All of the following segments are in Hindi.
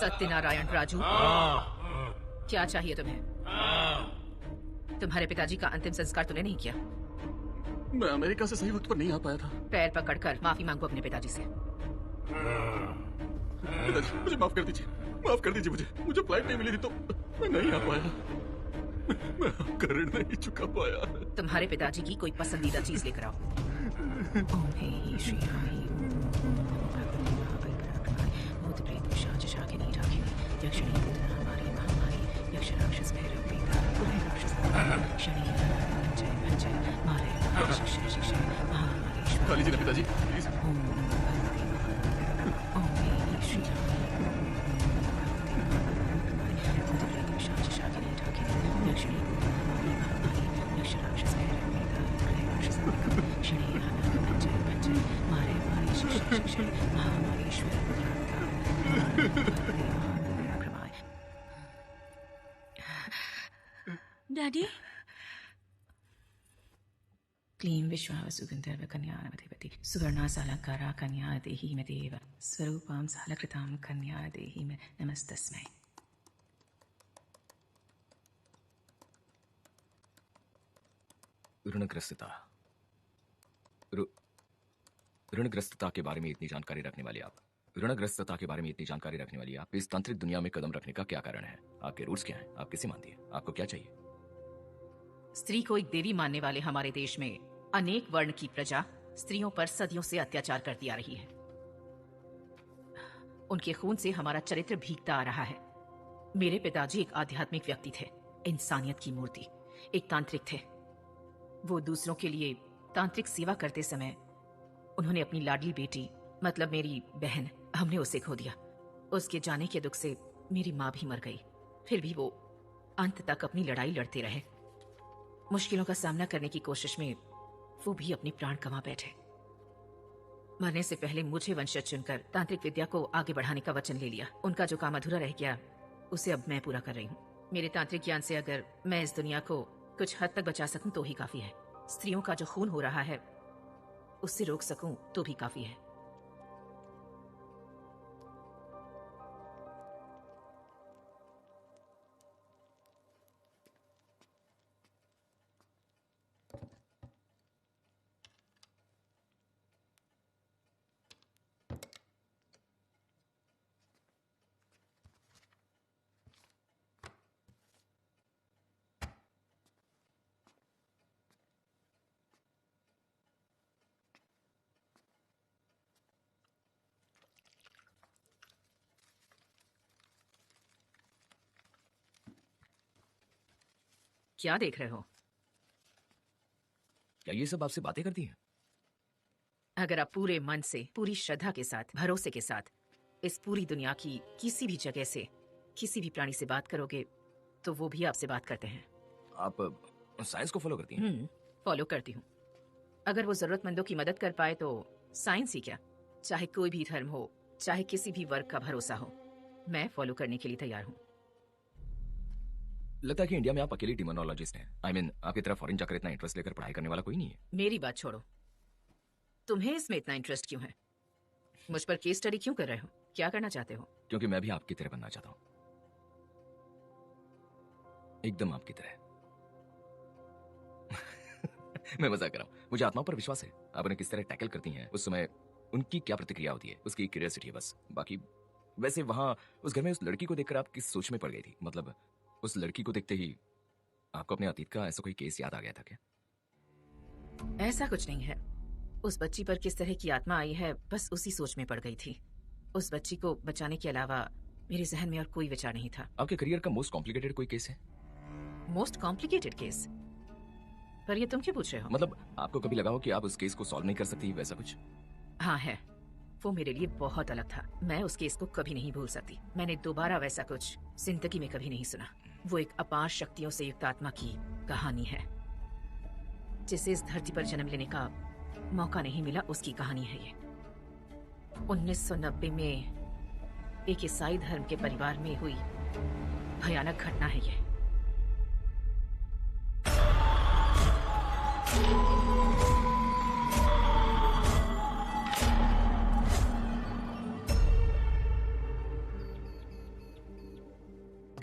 सत्यनारायण राजू, क्या चाहिए तुम्हें? तुम्हारे पिताजी का अंतिम संस्कार तूने नहीं किया। मैं अमेरिका से सही वक्त पर नहीं आ पाया था। पैर पकड़कर माफी मांगो अपने पिताजी से। पिताजी मुझे माफ कर दीजिए, माफ कर दीजिए। मुझे फ्लाइट नहीं मिली थी तो मैं नहीं आ पाया। मैं आपका ऋण नहीं चुका पाया। तुम्हारे पिताजी की कोई पसंदीदा चीज लेकर आओ। ओम हे श्री हाई खा लीजिए ना पिताजी, प्लीज। डैडी। क्लीं विश्वावसुगन्धर्व कन्यावधिपति सुवर्णा सालंकारा कन्या देहि मे देव स्वरूपां सालकृतां कन्या देहि मे नमस्तस्मै। ऋणग्रस्तता के बारे में इतनी जानकारी रखने वाली आप, ऋणग्रस्तता के बारे में इतनी जानकारी रखने वाली आप इस तांत्रिक दुनिया में कदम रखने का क्या कारण है? आपके रूट्स क्या हैं? आप किसे मानती हैं? आपको क्या चाहिए? स्त्री को एक देवी मानने वाले हमारे देश में अनेक वर्ण की प्रजा स्त्रियों पर सदियों से अत्याचार करती आ रही है। उनके खून से हमारा चरित्र भीगता आ रहा है। मेरे पिताजी एक आध्यात्मिक व्यक्ति थे, इंसानियत की मूर्ति, एक तांत्रिक थे। वो दूसरों के लिए तांत्रिक सेवा करते समय उन्होंने अपनी लाडली बेटी, मतलब मेरी बहन, हमने उसे खो दिया। उसके जाने के दुख से मेरी माँ भी मर गई। फिर भी वो अंत तक अपनी लड़ाई लड़ते रहे। मुश्किलों का सामना करने की कोशिश में वो भी अपने प्राण गंवा बैठे। मरने से पहले मुझे वंशज चुनकर तांत्रिक विद्या को आगे बढ़ाने का वचन ले लिया। उनका जो काम अधूरा रह गया उसे अब मैं पूरा कर रही हूँ। मेरे तांत्रिक ज्ञान से अगर मैं इस दुनिया को कुछ हद तक बचा सकूं तो ही काफी है। स्त्रियों का जो खून हो रहा है उससे रोक सकूं तो भी काफी है। क्या देख रहे हो? क्या ये सब आपसे बातें करती हैं? अगर आप पूरे मन से, पूरी श्रद्धा के साथ, भरोसे के साथ इस पूरी दुनिया की किसी भी जगह से किसी भी प्राणी से बात करोगे तो वो भी आपसे बात करते हैं। आप साइंस को फॉलो करती हैं? फॉलो करती हूँ। अगर वो जरूरतमंदों की मदद कर पाए तो साइंस ही क्या, चाहे कोई भी धर्म हो, चाहे किसी भी वर्ग का भरोसा हो, मैं फॉलो करने के लिए तैयार हूँ। लगता है कि इंडिया में आप अकेली डिमोनोलॉजिस्ट हैं। I mean, आपकी तरह फॉरेन जाकर इतना इंटरेस्ट लेकर पढ़ाई करने वाला कोई नहीं है। मेरी बात छोड़ो, तुम्हें इसमें इतना इंटरेस्ट क्यों है? मुझ पर केस स्टडी क्यों कर रहे हो? क्या करना चाहते हो? क्योंकि मैं भी आपकी तरह बनना चाहता हूँ, एकदम आपकी तरह। मैं मजाक कर रहा हूँ। मुझे आत्माओं पर विश्वास है। आप उन्हें किस तरह टैकल करती हैं, उस समय उनकी क्या प्रतिक्रिया होती है, उसकी क्यूरियोसिटी है बस। बाकी वैसे वहां उस घर में उस लड़की को देखकर आप किस सोच में पड़ गई थी? मतलब उस लड़की को देखते ही आपको अपने अतीत का ऐसा कोई केस याद आ गया था क्या? ऐसा कुछ नहीं है। उस बच्ची पर किस तरह की आत्मा आई है, बस उसी सोच में पड़ गई थी। उस बच्ची को बचाने के अलावा मेरे जहन में और कोई विचार नहीं था। आपके करियर का मोस्ट कॉम्प्लिकेटेड कोई केस है? Most complicated case? पर ये तुम क्यों पूछ रहे हो? मतलब आपको कभी लगा हो कि आप उस केस को सॉल्व नहीं कर सकती, वैसा कुछ? हाँ है। वो मेरे लिए बहुत अलग था। मैं उस केस को कभी नहीं भूल सकती। मैंने दोबारा वैसा कुछ जिंदगी में कभी नहीं सुना। वो एक अपार शक्तियों से युक्त आत्मा की कहानी है, जिसे इस धरती पर जन्म लेने का मौका नहीं मिला, उसकी कहानी है ये। 1990 में एक ईसाई धर्म के परिवार में हुई भयानक घटना है ये।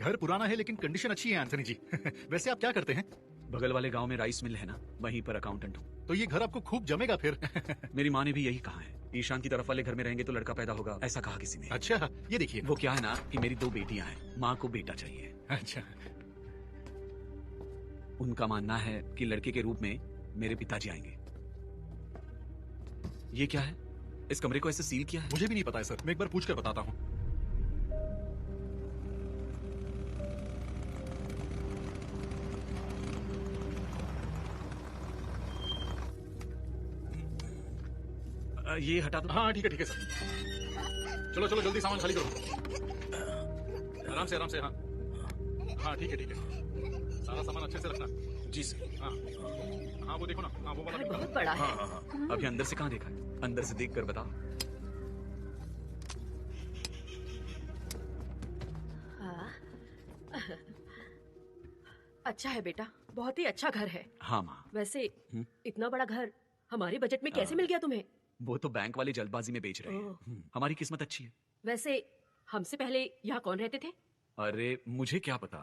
घर पुराना है लेकिन कंडीशन अच्छी है एंथनी जी। वैसे आप क्या करते हैं? बगल वाले गांव में राइस मिल है ना, वहीं पर अकाउंटेंट हूँ। तो ये घर आपको खूब जमेगा फिर। मेरी माँ ने भी यही कहा है, ईशान की तरफ वाले घर में रहेंगे तो लड़का पैदा होगा, ऐसा कहा किसी ने। अच्छा, ये देखिए। वो क्या है ना कि मेरी 2 बेटियां हैं, माँ को बेटा चाहिए। अच्छा, उनका मानना है कि लड़के के रूप में मेरे पिताजी आएंगे। ये क्या है? इस कमरे को ऐसे सील किया है? मुझे भी नहीं पता है सर, मैं एक बार पूछ कर बताता हूँ। ये हटा दो। हाँ ठीक है सर। चलो चलो जल्दी सामान खाली करो। आराम से आराम से। हाँ हाँ ठीक है। सारा सामान अच्छे से रखना। जी सर। हाँ हाँ वो देखो ना, हाँ वो वाला घर देखो। बहुत बड़ा है। हाँ। अभी अंदर से कहाँ देखा है? अंदर से देख कर बताओ। हाँ। अच्छा है बेटा, बहुत ही अच्छा घर है। हाँ माँ। वैसे इतना बड़ा घर हमारे बजट में कैसे मिल गया तुम्हें? वो तो बैंक वाले जल्दबाजी में बेच रहे ओह। हैं। हमारी किस्मत अच्छी है। वैसे हमसे पहले यहाँ कौन रहते थे? अरे मुझे क्या पता।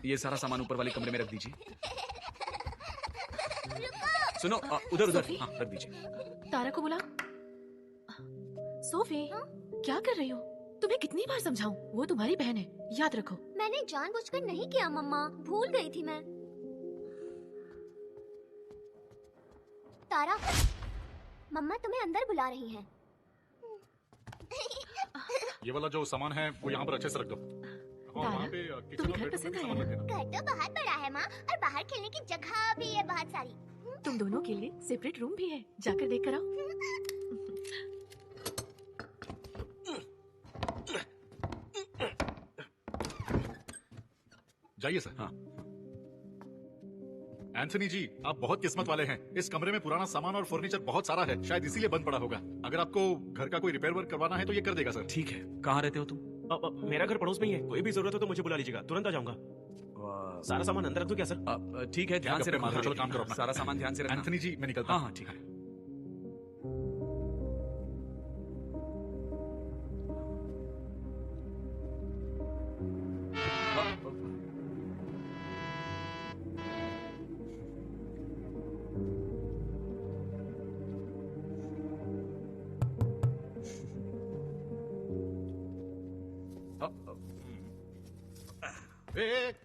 ये सारा सामान ऊपर वाले कमरे में रख दीजिए। सुनो, उधर उधर। सोफी? हाँ रख दीजिए। तारा को बुला। सोफी, क्या कर रही हो? तुम्हें कितनी बार समझाऊं? वो तुम्हारी बहन है, याद रखो। मैंने जानबूझकर नहीं किया मम्मा, भूल गई थी मैं। तारा, मम्मा तुम्हें अंदर बुला रही हैं। ये वाला जो सामान है वो यहाँ पर अच्छे से रख दो। और तारा, वहाँ पे किचन तुम्हें और घर बेडरूम पसंद में आया सामान ना? रख देना। घर तो बहुत बड़ा है माँ, और बाहर खेलने की जगह भी है बहुत सारी। तुम दोनों के लिए सेपरेट रूम भी है, जाकर देख कर आओ। जाइए सर। हाँ। एंथनी जी, आप बहुत किस्मत वाले हैं। इस कमरे में पुराना सामान और फर्नीचर बहुत सारा है, शायद इसीलिए बंद पड़ा होगा। अगर आपको घर का कोई रिपेयर वर्क करवाना है तो ये कर देगा सर। ठीक है, कहाँ रहते हो तुम? मेरा घर पड़ोस में ही है, कोई भी जरूरत हो तो मुझे बुला लीजिएगा, तुरंत आ जाऊंगा। सारा सामान अंदर रख दूं क्या सर? ठीक है, ध्यान से गप्पे मार रहे हो, रखना। चलो काम करो अपना। सारा सामान ध्यान से रखना। एंथनी जी, मैं निकलता हाँ हूँ। हाँ ठीक है।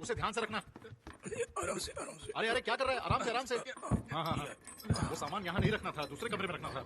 उसे ध्यान से रखना। आराम से आराम से। अरे क्या कर रहा है? आराम से आराम से। हाँ, वो सामान यहाँ नहीं रखना था, दूसरे कमरे में रखना था।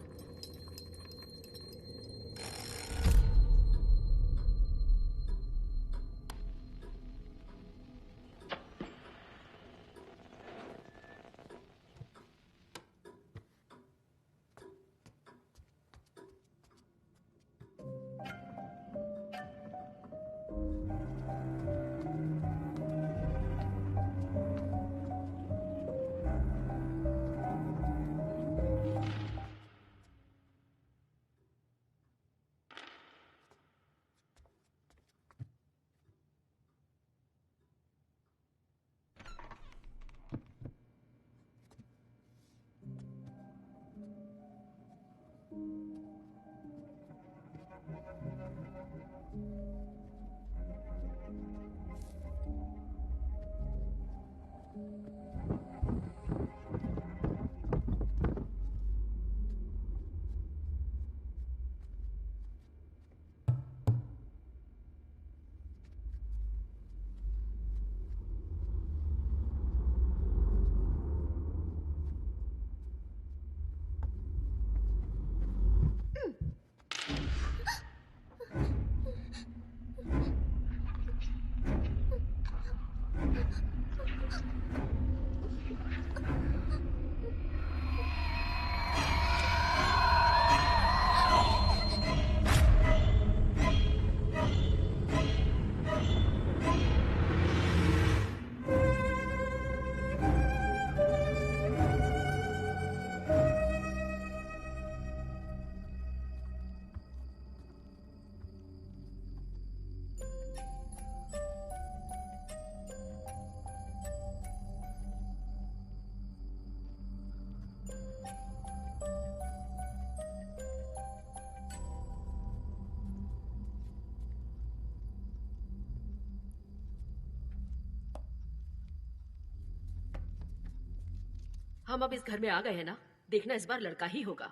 हम अब इस घर में आ गए हैं ना, देखना इस बार लड़का ही होगा।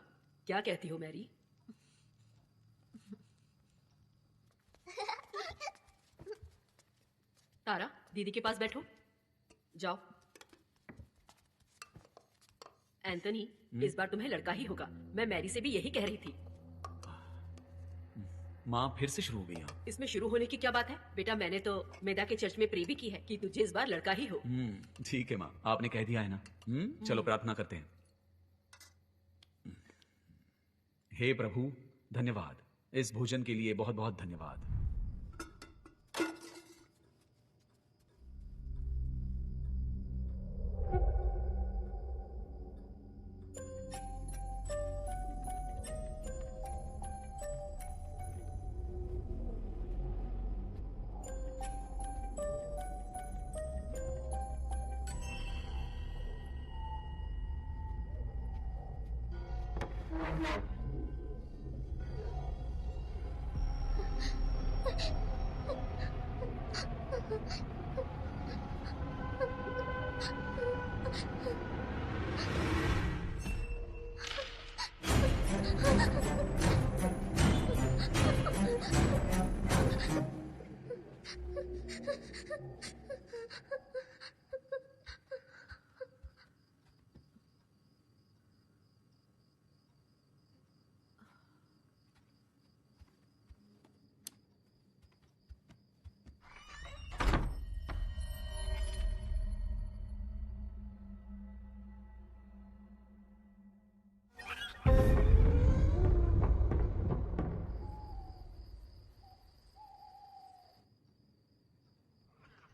क्या कहती हो मैरी? तारा, दीदी के पास बैठो। जाओ। एंथनी, इस बार तुम्हें लड़का ही होगा। मैं मैरी से भी यही कह रही थी। माँ फिर से शुरू हो गई यहाँ। इसमें शुरू होने की क्या बात है बेटा? मैंने तो मेदा के चर्च में प्रे भी की है कि तुझे इस बार लड़का ही हो। ठीक है माँ, आपने कह दिया है ना। चलो प्रार्थना करते हैं। हे प्रभु, धन्यवाद इस भोजन के लिए, बहुत बहुत धन्यवाद।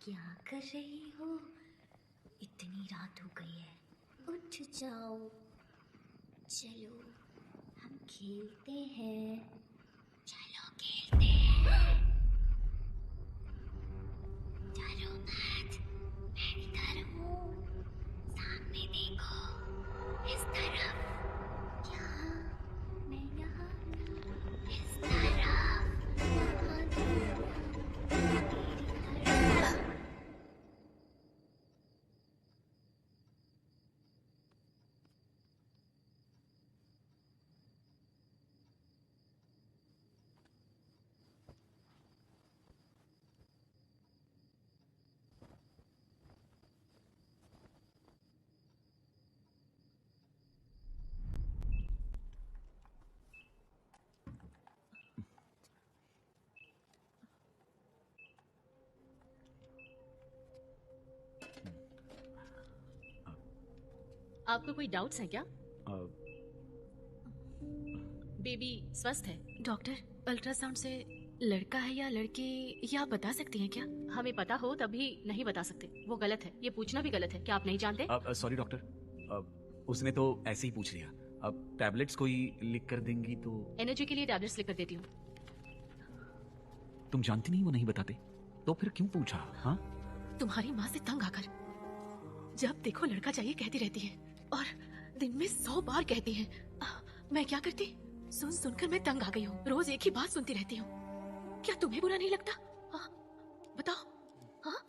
क्या कर रही हो? इतनी रात हो गई है, उठ जाओ। चलो हम खेलते हैं। चलो खेलते हैं। डरो मत, मैं इधर हूँ। सामने देखो, इस तरफ। यहाँ, मैं यहाँ। इस तरफ, यहाँ देखो, मेरी तरफ। आपको कोई डाउट्स हैं क्या? बेबी स्वस्थ है। डॉक्टर, अल्ट्रासाउंड से लड़का है या लड़की, ये आप बता सकती हैं क्या? हमें पता हो तभी नहीं बता सकते, वो गलत है। ये पूछना भी गलत है। क्या आप नहीं जानते? सॉरी डॉक्टर, उसने तो ऐसे ही पूछ लिया। अब टैबलेट्स कोई लिख कर देंगी तो? एनर्जी के लिए टैबलेट्स लिख कर देती हूँ। तुम जानती नहीं वो नहीं बताते, तो फिर क्यों पूछा? हाँ, तुम्हारी माँ से तंग आकर जब देखो लड़का चाहिए कहती रहती है, और दिन में 100 बार कहती है। मैं क्या करती? सुन सुनकर मैं तंग आ गई हूँ। रोज एक ही बात सुनती रहती हूँ। क्या तुम्हें बुरा नहीं लगता? हाँ, बताओ। हाँ?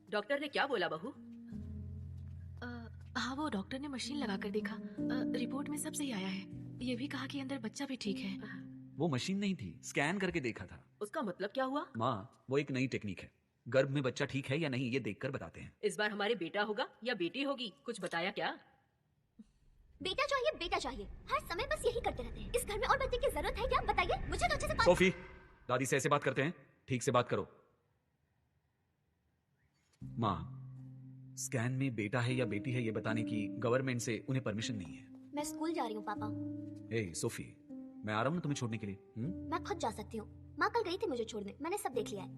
डॉक्टर ने क्या बोला बहू? हाँ, वो डॉक्टर ने मशीन लगा कर देखा। रिपोर्ट में सब सही आया है। ये भी कहा कि अंदर बच्चा भी ठीक है। वो मशीन नहीं थी, स्कैन करके देखा था। उसका मतलब क्या हुआ? माँ, वो एक नई टेक्निक है। गर्भ में बच्चा ठीक है या नहीं ये देखकर बताते हैं। इस बार हमारे बेटा होगा या बेटी होगी? कुछ बताया क्या? बेटा चाहिए, बेटा चाहिए। हर समय बस यही करते रहते हैं। इस घर में और बच्चे की जरूरत है क्या? बताइए मुझे तो अच्छे से सोफी, दादी से ऐसे बात करते हैं? ठीक से बात करो। माँ, स्कैन में बेटा है या बेटी है ये बताने की गवर्नमेंट से उन्हें परमिशन नहीं है। मैं स्कूल जा रही हूँ पापा। सोफी, मैं आ रहा हूँ ना तुम्हें छोड़ने के लिए। मैं खुद जा सकती हूँ। माँ कल गई थी मुझे छोड़ने, मैंने सब देख लिया है।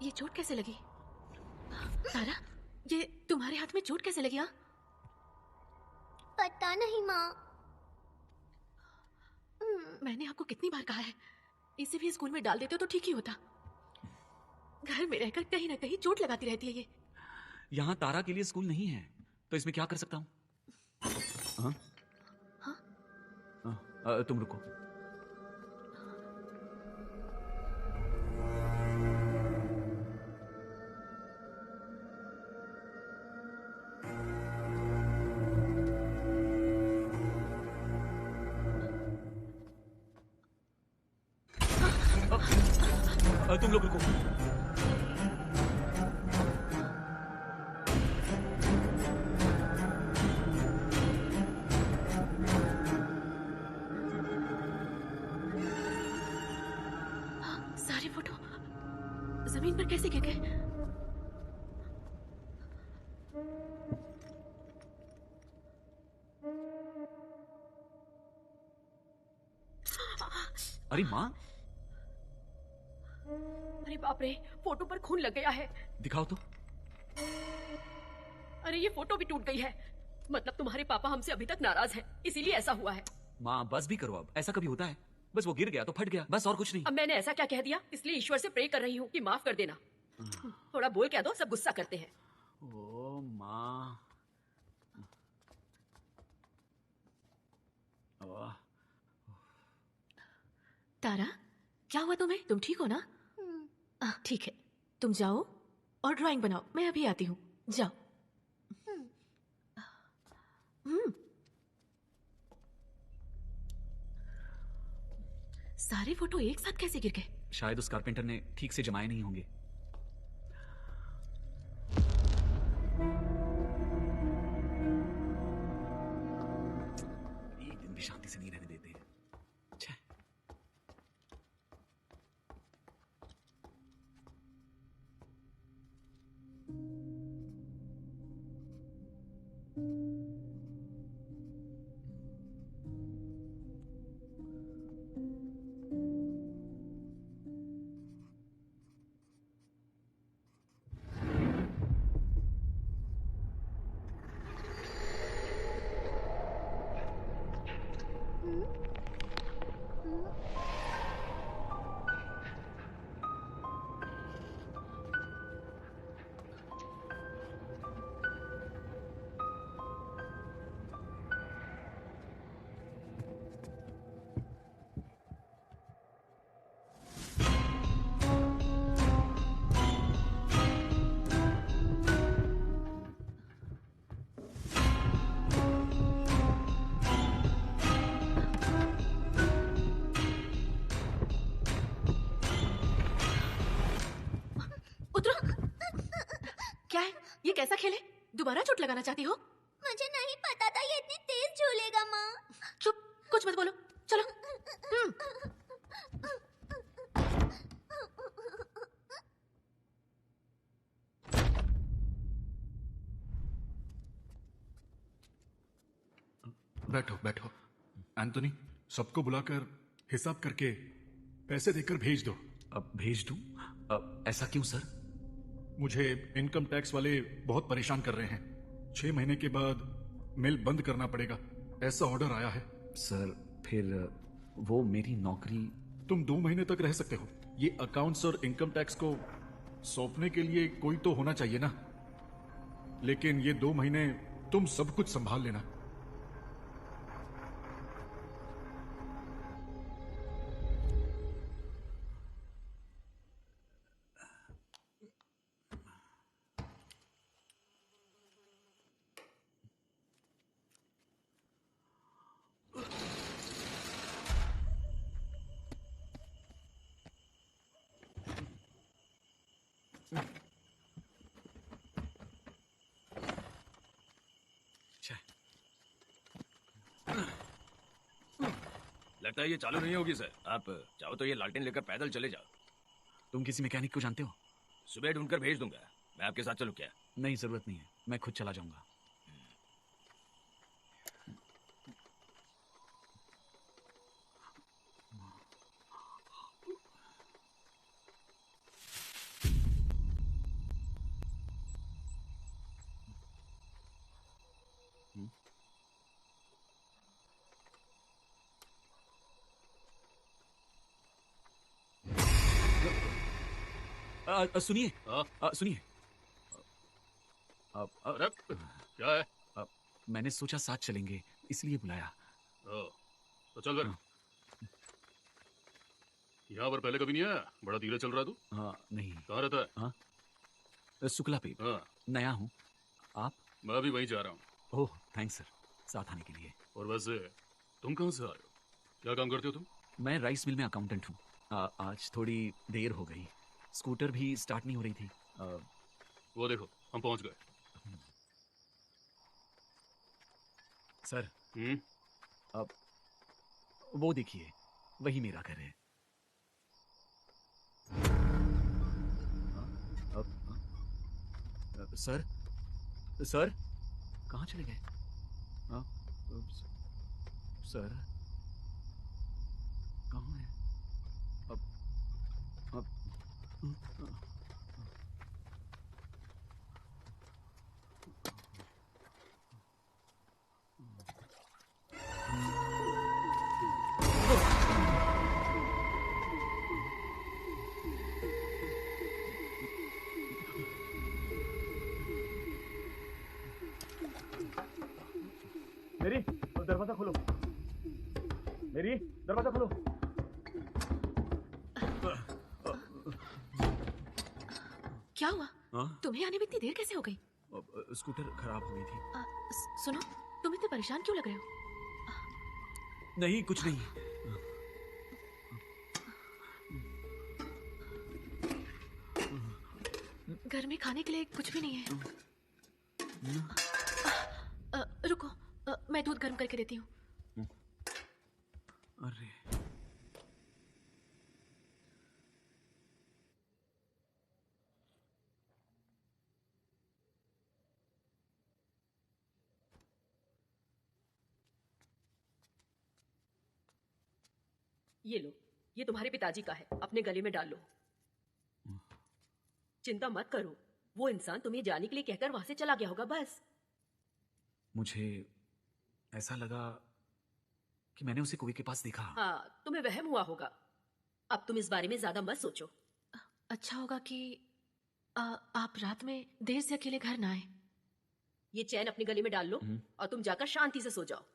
ये चोट कैसे लगी? तारा, ये तुम्हारे हाथ में चोट कैसे लगी? हाँ, पता नहीं माँ, मैंने आपको कितनी बार कहा है, इसे भी स्कूल में डाल देते तो ठीक ही होता। घर में रहकर कहीं ना कहीं चोट लगाती रहती है ये। यहाँ तारा के लिए स्कूल नहीं है, तो इसमें क्या कर सकता हूँ? हाँ? तुम रुको। तुम लोग रुको। सारे फोटो जमीन पर कैसे गिर गए? अरे माँ, अरे बाप रे, फोटो पर खून लग गया है। दिखाओ तो। अरे ये फोटो भी टूट गई है। मतलब तुम्हारे पापा हमसे अभी तक नाराज हैं, इसीलिए ऐसा हुआ है। माँ बस भी करो, अब ऐसा कभी होता है? बस वो गिर गया तो फट गया, बस और कुछ नहीं। अब मैंने ऐसा क्या कह दिया? इसलिए ईश्वर से प्रे कर रही हूँ कि माफ कर देना। थोड़ा बोल क्या दो, सब गुस्सा करते हैं। ओ माँ, तारा, क्या हुआ तुम्हें? तुम ठीक हो ना? ठीक है, तुम जाओ और ड्राइंग बनाओ, मैं अभी आती हूँ। जाओ। सारे फोटो एक साथ कैसे गिर गए? शायद उस कारपेंटर ने ठीक से जमाए नहीं होंगे। एक दिन भी शांति से नहीं रहने देते हैं। छे। क्या है ये? कैसा खेले? दोबारा चोट लगाना चाहती हो? मुझे नहीं पता था ये इतनी तेज झूलेगा माँ। चुप, कुछ मत बोलो, चलो। बैठो बैठो। एंथोनी, सबको बुलाकर हिसाब करके पैसे देकर भेज दो। अब भेज दूं? अब ऐसा क्यों सर? मुझे इनकम टैक्स वाले बहुत परेशान कर रहे हैं। 6 महीने के बाद मिल बंद करना पड़ेगा, ऐसा ऑर्डर आया है। सर फिर वो मेरी नौकरी। तुम 2 महीने तक रह सकते हो। ये अकाउंट्स और इनकम टैक्स को सौंपने के लिए कोई तो होना चाहिए ना। लेकिन ये 2 महीने तुम सब कुछ संभाल लेना। लगता है ये चालू नहीं होगी सर। आप चाहो तो ये लालटेन लेकर पैदल चले जाओ। तुम किसी मैकेनिक को जानते हो? सुबह ढूंढकर भेज दूंगा। मैं आपके साथ चलूं क्या? नहीं, जरूरत नहीं है, मैं खुद चला जाऊंगा। सुनिए हाँ? सुनिए अरे क्या है? मैंने सोचा साथ चलेंगे इसलिए बुलाया। तो चल फिर। यहाँ पर पहले कभी नहीं आया? बड़ा धीरे चल रहा है तू। हाँ नहीं। कहाँ रहता है? शुक्ला पे हाँ, नया हूँ। आप? मैं भी वहीं जा रहा हूँ। ओह थैंक्स सर, साथ आने के लिए। और वैसे तुम कहाँ से आए हो? क्या काम करते हो तुम? मैं राइस मिल में अकाउंटेंट हूँ। आज थोड़ी देर हो गई, स्कूटर भी स्टार्ट नहीं हो रही थी। वो देखो हम पहुंच गए। सर हम्म। वो देखिए, वही मेरा घर है। सर सर कहाँ चले गए? सर कहाँ है? मेरी दरवाजा खोलो, मेरी दरवाजा खोलो। क्या हुआ? हाँ? तुम्हें आने में इतनी देर कैसे हो गई? स्कूटर खराब हो गई थी। सुनो, तुम इतने परेशान क्यों लग रहे हो? नहीं कुछ नहीं। घर में खाने के लिए कुछ भी नहीं है। रुको, मैं दूध गर्म करके देती हूँ। अरे ये लो, ये तुम्हारे पिताजी का है, अपने गले में डाल लो। चिंता मत करो, वो इंसान तुम्हें जाने के लिए कहकर वहां से चला गया होगा बस। मुझे ऐसा लगा कि मैंने उसे कुएं के पास देखा। हाँ, तुम्हें वहम हुआ होगा। अब तुम इस बारे में ज्यादा मत सोचो। अच्छा होगा कि आप रात में देर से अकेले घर ना आए। ये चैन अपने गले में डाल लो और तुम जाकर शांति से सो जाओ।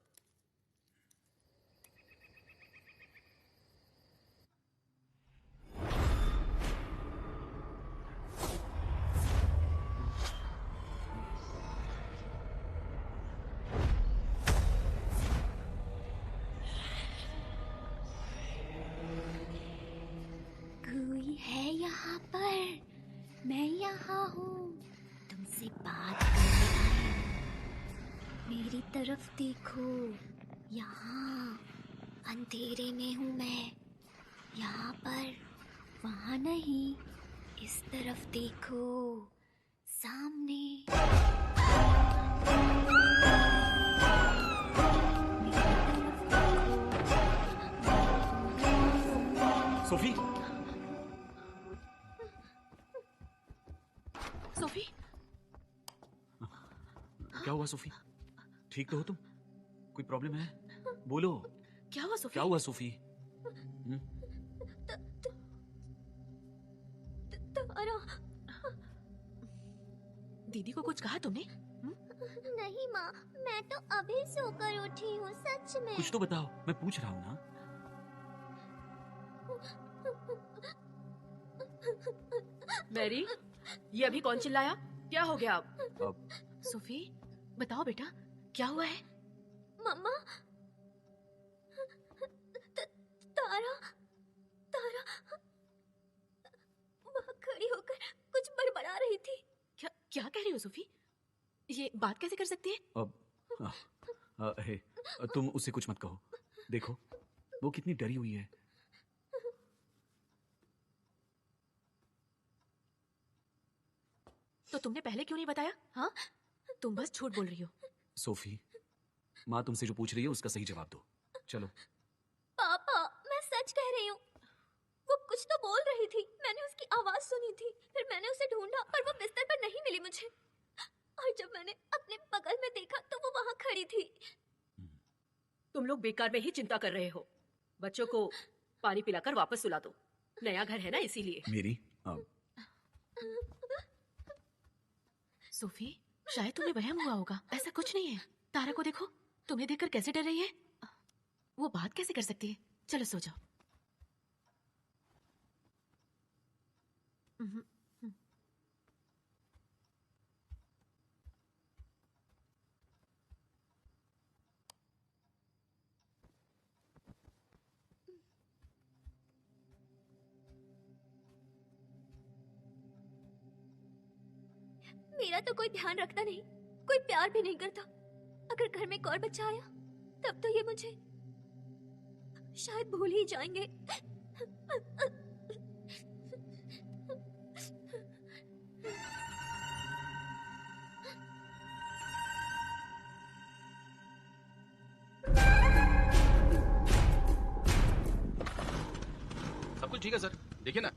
कोई है यहाँ पर? मैं यहाँ हूँ, तुमसे बात करने आई हूँ। मेरी तरफ देखो, यहाँ अंधेरे में हूँ मैं। यहाँ पर, वहाँ नहीं, इस तरफ देखो, सामने। सोफी, सोफी, क्या हुआ सोफी? ठीक तो हो तुम? कोई प्रॉब्लम है? बोलो। क्या हुआ सोफी? क्या हुआ सोफी? तारा, दीदी को कुछ कहा तुमने? नहीं माँ, मैं तो अभी सोकर उठी हूँ, सच में। कुछ तो बताओ, मैं पूछ रहा हूँ ना। मैरी, ये अभी कौन चिल्लाया? क्या हो गया अब? सोफी, बताओ बेटा, क्या हुआ है? मम्मा, तारा, तारा वहाँ खड़ी होकर कुछ बड़बड़ा रही थी। क्या कह रही हो सोफी? ये बात कैसे कर सकती है? तुम उससे कुछ मत कहो। देखो, वो कितनी डरी हुई है। तो तुमने पहले क्यों नहीं बताया? हाँ, तुम बस झूठ बोल रही हो। सोफी, माँ तुमसे जो पूछ रही है उसका सही जवाब दो। चलो। पापा, मैं सच कह रही हूँ। वो कुछ तो बोल रही थी, मैंने उसकी आवाज सुनी थी। फिर मैंने उसे ढूंढा पर वो बिस्तर पर नहीं मिली मुझे। और जब मैंने अपने बगल में देखा तो वो वहाँ खड़ी थी। तुम लोग बेकार में ही चिंता कर रहे हो। बच्चों को पानी पिलाकर वापस सुला दो। नया घर है ना, इसीलिए। मेरी, सोफी, शायद तुम्हें वहम हुआ होगा। ऐसा कुछ नहीं है। तारा को देखो, तुम्हें देखकर कैसे डर रही है। वो बात कैसे कर सकती है? चलो सो जाओ। मेरा तो कोई ध्यान रखता नहीं, कोई प्यार भी नहीं करता। अगर घर में एक और बच्चा आया तब तो ये मुझे शायद भूल ही जाएंगे। सब कुछ ठीक है सर, देखिए ना।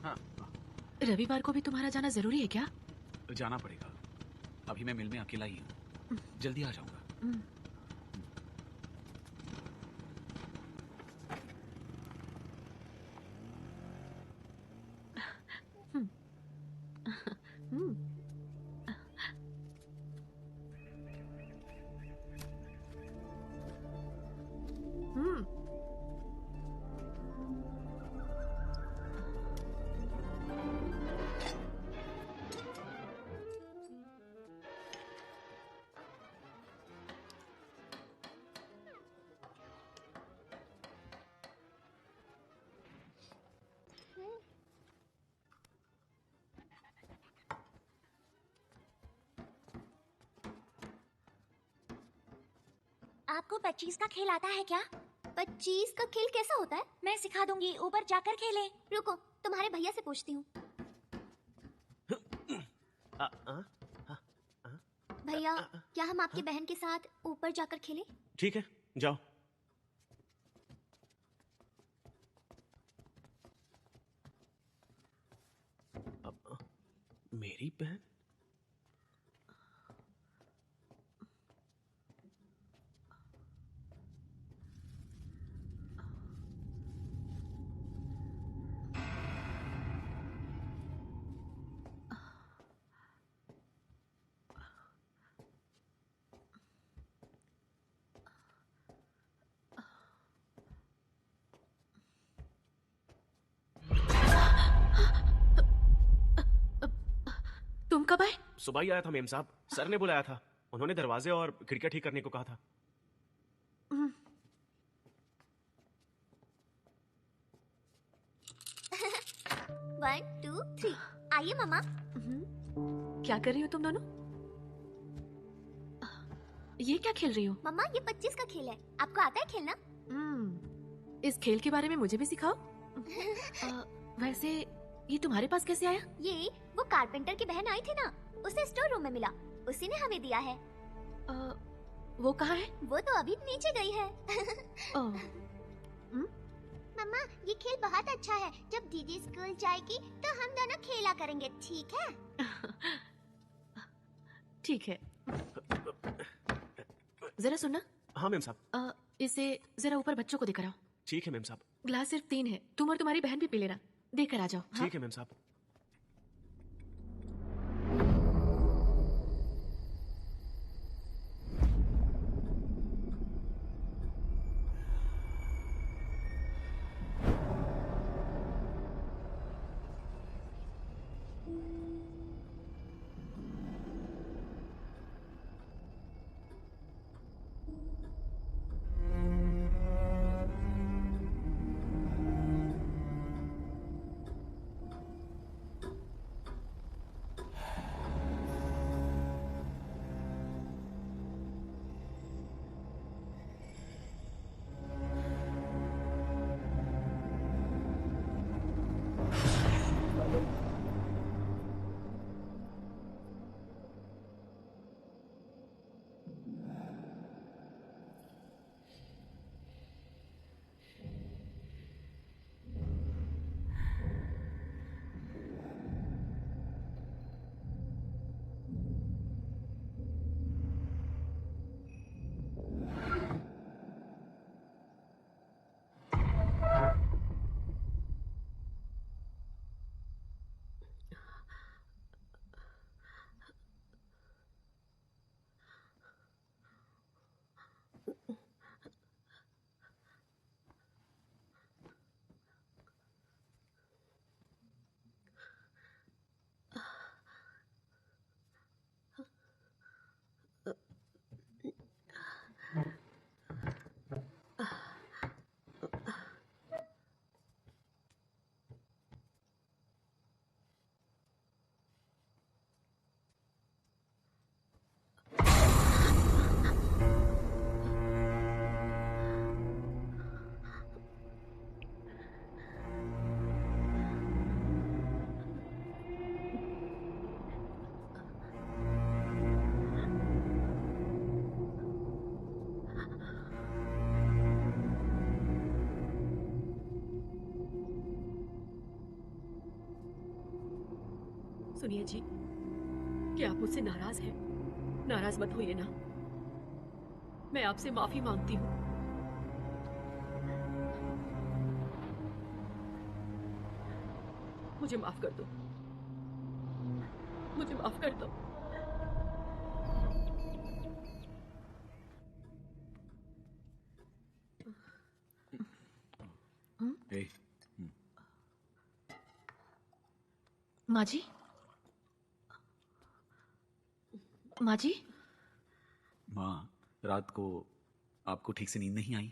हाँ, रविवार को भी तुम्हारा जाना जरूरी है क्या? जाना पड़ेगा। अभी मैं मिल में अकेला ही हूँ, जल्दी आ जाऊंगा। आपको 25 का खेल आता है क्या? 25 का खेल कैसा होता है? मैं सिखा दूंगी, ऊपर जाकर खेले। रुको, तुम्हारे भैया से पूछती हूँ। भैया, क्या हम आपकी बहन के साथ ऊपर जाकर खेलें? ठीक है, जाओ। मेरी बहन? तुम कब आए? सुबह ही आया था मेम साहब, सर ने बुलाया था। उन्होंने दरवाजे और खिड़कियां ठीक करने को कहा था। One, two, three. आइए मामा। क्या कर रही हो तुम दोनों? ये क्या खेल रही हो? मम्मा, ये 25 का खेल है, आपको आता है खेलना? इस खेल के बारे में मुझे भी सिखाओ। वैसे ये तुम्हारे पास कैसे आया? ये वो कारपेंटर की बहन आई थी ना, उसे स्टोर रूम में मिला, उसी ने हमें दिया है। वो कहाँ है? वो तो अभी नीचे गई है। मम्मा, ये खेल बहुत अच्छा है। जब दीदी स्कूल जाएगी तो हम दोनों खेला करेंगे, ठीक है? ठीक है। जरा सुनना। हाँ मेम साहब। इसे जरा ऊपर बच्चों को देकर आओ। ठीक है मेम साहब। ग्लास सिर्फ 3 है, तुम और तुम्हारी बहन भी पी लेना। देकर आ जाओ। ठीक है मेम साहब। सुनिए जी, क्या आप मुझसे नाराज हैं? नाराज मत होइए ना। मैं आपसे माफी मांगती हूँ। मुझे माफ कर दो, मुझे माफ कर दो। ए, माँ जी, माँ जी, माँ, रात को आपको ठीक से नींद नहीं आई?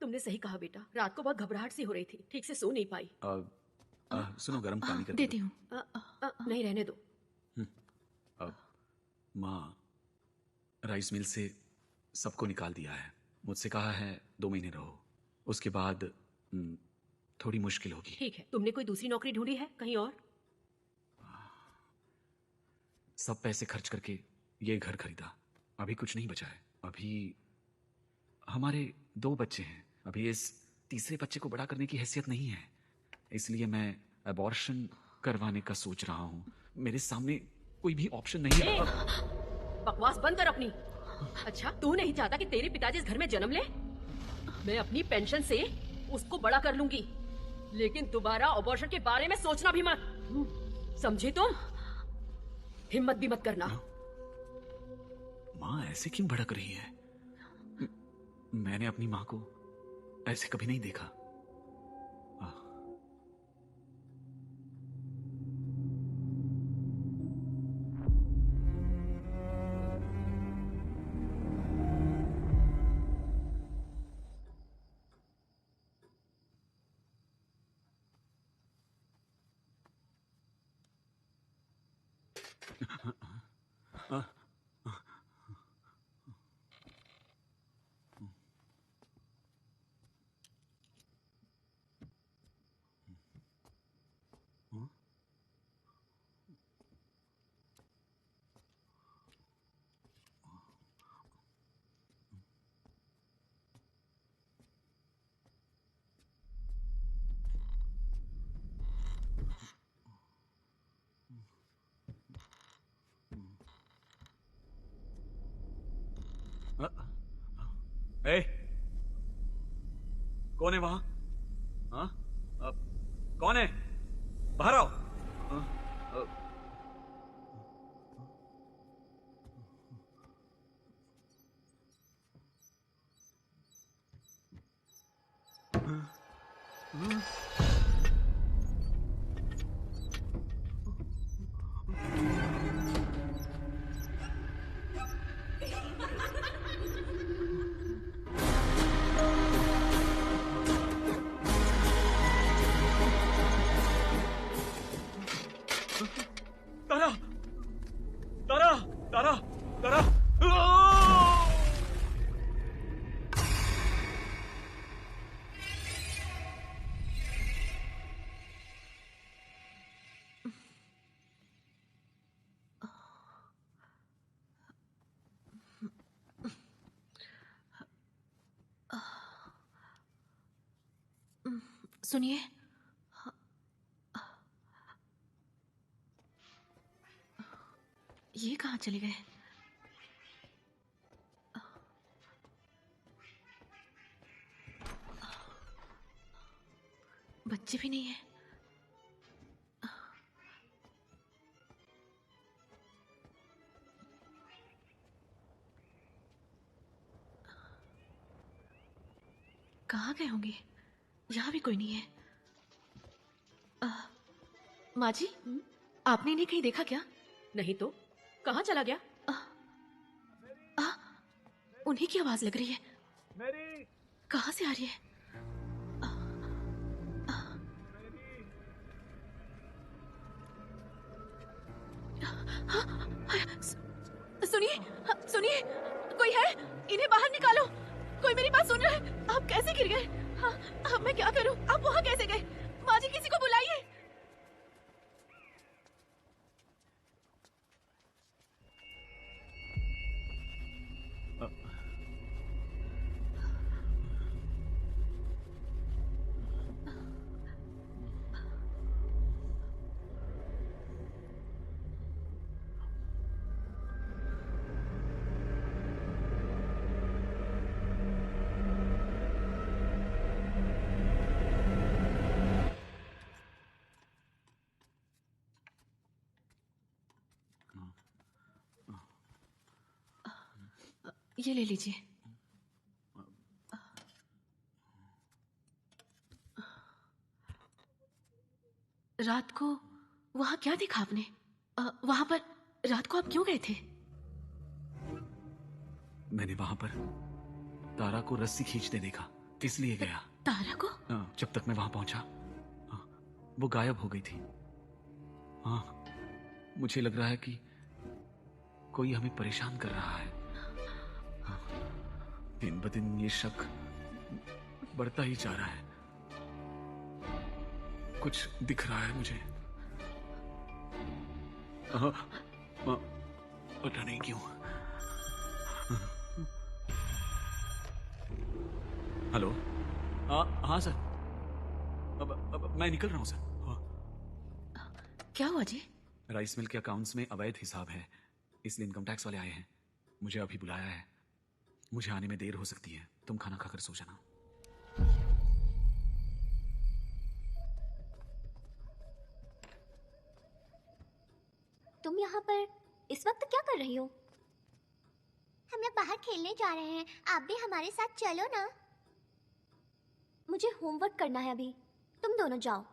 तुमने सही कहा बेटा, रात को बहुत घबराहट सी हो रही थी, ठीक से सो नहीं पाई। सुनो, गर्म पानी कर देती हूँ। नहीं, रहने दो। माँ, राइस मिल से सबको निकाल दिया है। मुझसे कहा है 2 महीने रहो, उसके बाद थोड़ी मुश्किल होगी। ठीक है, तुमने कोई दूसरी नौकरी ढूंढी है कहीं और? सब पैसे खर्च करके ये घर खरीदा, अभी कुछ नहीं बचा है। अभी हमारे 2 बच्चे हैं, अभी इस तीसरे बच्चे को बड़ा करने की हैसियत नहीं है, इसलिए मैं अबॉर्शन करवाने का सोच रहा हूँ। मेरे सामने कोई भी ऑप्शन नहीं है। बकवास बंद कर अपनी। अच्छा, तू नहीं चाहता कि तेरे पिताजी इस घर में जन्म ले? मैं अपनी पेंशन से उसको बड़ा कर लूंगी, लेकिन दोबारा अबॉर्शन के बारे में सोचना भी मत, समझे तुम? हिम्मत भी मत करना। माँ ऐसे क्यों भड़क रही है? मैंने अपनी माँ को ऐसे कभी नहीं देखा। ए, कौन है वहां? हाँ? कौन है? बाहर आओ। तारा, तारा, तारा, तारा। सुनिए, ये कहाँ चले गए? बच्चे भी नहीं है। कहाँ गए होंगे? यहाँ भी कोई नहीं है। माँ जी, आपने इन्हें कहीं देखा क्या? नहीं तो, कहाँ चला गया? उन्हीं की आवाज लग रही है। कहाँ से आ रही है? सुनिए, सुनिए, कोई है? इन्हें बाहर निकालो। कोई मेरी बात सुन रहा है? आप कैसे गिर गए? हाँ, अब मैं क्या करूं? आप वहाँ कैसे गए? माँ जी, किसी को बुलाइए। ये ले लीजिए। रात को वहां क्या देखा आपने? वहां पर रात को आप क्यों गए थे? मैंने वहां पर तारा को रस्सी खींचते देखा, इसलिए गया। तारा को? जब तक मैं वहां पहुंचा वो गायब हो गई थी। हाँ, मुझे लग रहा है कि कोई हमें परेशान कर रहा है। दिन ब दिन ये शक बढ़ता ही जा रहा है। कुछ दिख रहा है मुझे, पता नहीं क्यों। हेलो। हाँ सर, अब मैं निकल रहा हूँ सर। क्या हुआ जी? राइस मिल के अकाउंट्स में अवैध हिसाब है, इसलिए इनकम टैक्स वाले आए हैं। मुझे अभी बुलाया है, मुझे आने में देर हो सकती है। तुम खाना खाकर सो जाना। तुम यहाँ पर इस वक्त क्या कर रही हो? हम लोग बाहर खेलने जा रहे हैं, आप भी हमारे साथ चलो ना। मुझे होमवर्क करना है अभी, तुम दोनों जाओ।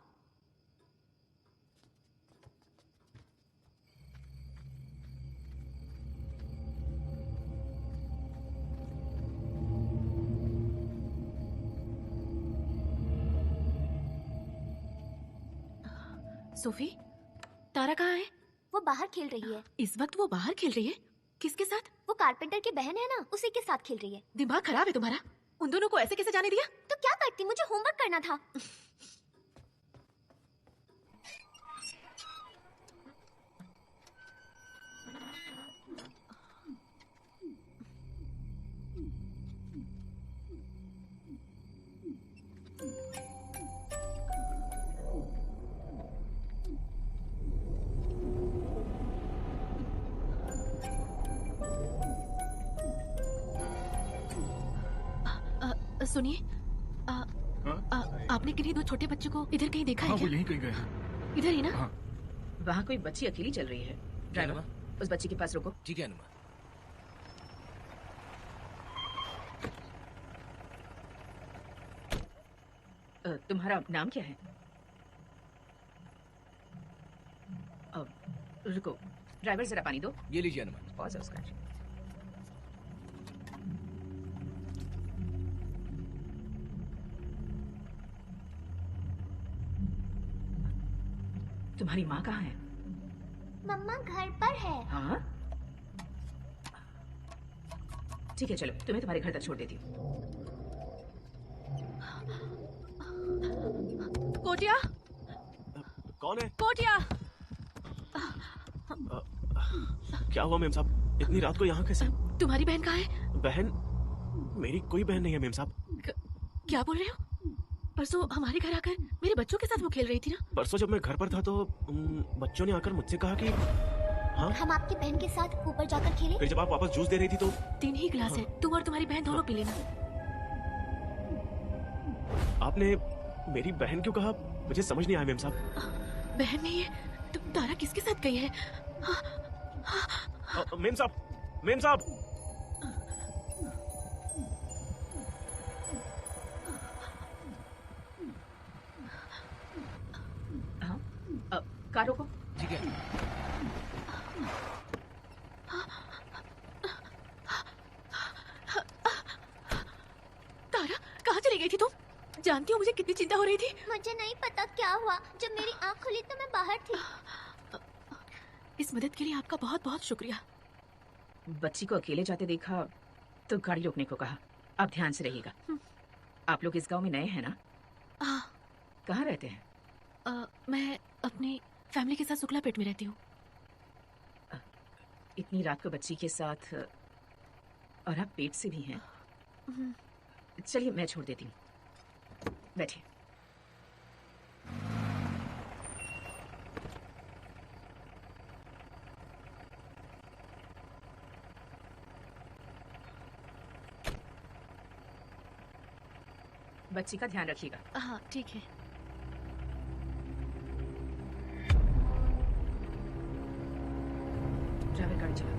सोफी, तारा कहाँ है? वो बाहर खेल रही है। इस वक्त वो बाहर खेल रही है? किसके साथ? वो कारपेंटर की बहन है ना, उसी के साथ खेल रही है। दिमाग खराब है तुम्हारा? उन दोनों को ऐसे कैसे जाने दिया? तो क्या करती, मुझे होमवर्क करना था। सुनिए, आपने किन्हीं दो छोटे बच्चों को इधर कहीं देखा है हाँ, क्या? वो यहीं कहीं गए हैं। इधर ही ना? हाँ। वहाँ कोई बच्ची अकेली चल रही है। ड्राइवर, उस बच्ची के पास रुको। ठीक है अनुमा। तुम्हारा नाम क्या है? रुको, ड्राइवर जरा पानी दो। ये लीजिए अनुमा। पॉज है उसका। तुम्हारी माँ कहाँ है? मम्मा घर पर है। हाँ, ठीक है, चलो तुम्हें तुम्हारे घर तक छोड़ देती हूँ। कोटिया, कौन है? कोटिया। क्या हुआ मेम साहब, इतनी रात को यहाँ कैसे? तुम्हारी बहन कहाँ है? बहन? मेरी कोई बहन नहीं है मेम साहब। क्या बोल रहे हो? परसों हमारे घर आकर मेरे बच्चों के साथ वो खेल रही थी ना? परसों जब मैं घर पर था तो बच्चों ने आकर मुझसे कहा कि हाँ, हम आपकी बहन के साथ ऊपर जाकर खेलें। फिर जब आप वापस जूस दे रही थी तो 3 ही गिलास है, तुम और तुम्हारी बहन दोनों पी लेना। आपने मेरी बहन क्यों कहा, मुझे समझ नहीं आया मेम साहब। बहन नहीं है तो तारा किसके साथ गई है? मेम साहब, मेम साहब। कार रोको। ठीक है। तारा, कहाँ चली गई थी तुम? जानती हो मुझे कितनी चिंता हो रही थी। मुझे नहीं पता क्या हुआ, जब मेरी आँख खुली तो मैं बाहर थी। इस मदद के लिए आपका बहुत बहुत शुक्रिया। बच्ची को अकेले जाते देखा तो गाड़ी रोकने को कहा। अब ध्यान से रहिएगा। आप लोग इस गांव में नए हैं ना? कहाँ रहते हैं? मैं अपनी फैमिली के साथ शुक्लापेट में रहती हूँ। इतनी रात को बच्ची के साथ, और आप पेट से भी हैं। चलिए मैं छोड़ देती हूँ, बैठिए। बच्ची का ध्यान रखिएगा। हाँ ठीक है। ड्राइवर गाड़ी चला।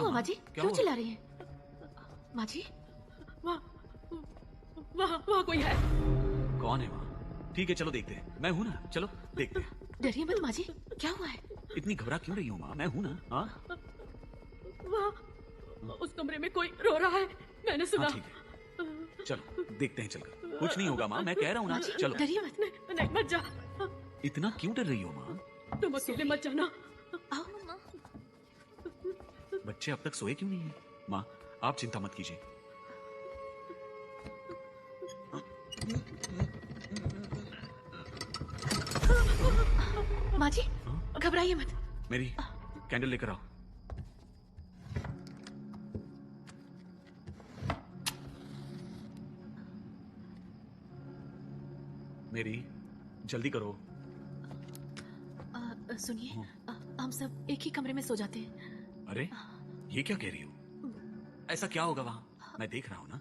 हुआ माँ जी? क्या क्यों हुआ? चिल्ला रही हैं? माँ जी? वहाँ कोई है। कौन है वहाँ? ठीक है चलो देखते हैं। मैं हूँ ना, चलो देखते हैं। डरिए मत माँ जी, क्या हुआ है? इतनी घबरा क्यों रही हो माँ? मैं हूँ ना। हाँ वहाँ उस कमरे में कोई रो रहा है, मैंने सुना। हाँ ठीक है, चलो देखते हैं चलकर। कुछ नहीं होगा माँ, मैं कह रहा हूँ ना। चलो डरिए मत। नहीं मत जा, इतना क्यों डर रही हो माँ? तुम अकेले मत जाना। आओ मम्मा। बच्चे अब तक सोए क्यों नहीं है? माँ आप चिंता मत कीजिए। माँ जी घबराइए मत। मेरी कैंडल लेकर आओ। मेरी जल्दी करो। सुनिए, हम सब एक ही कमरे में सो जाते हैं। अरे ये क्या कह रही हो? ऐसा क्या होगा वहां? मैं देख रहा हूं ना।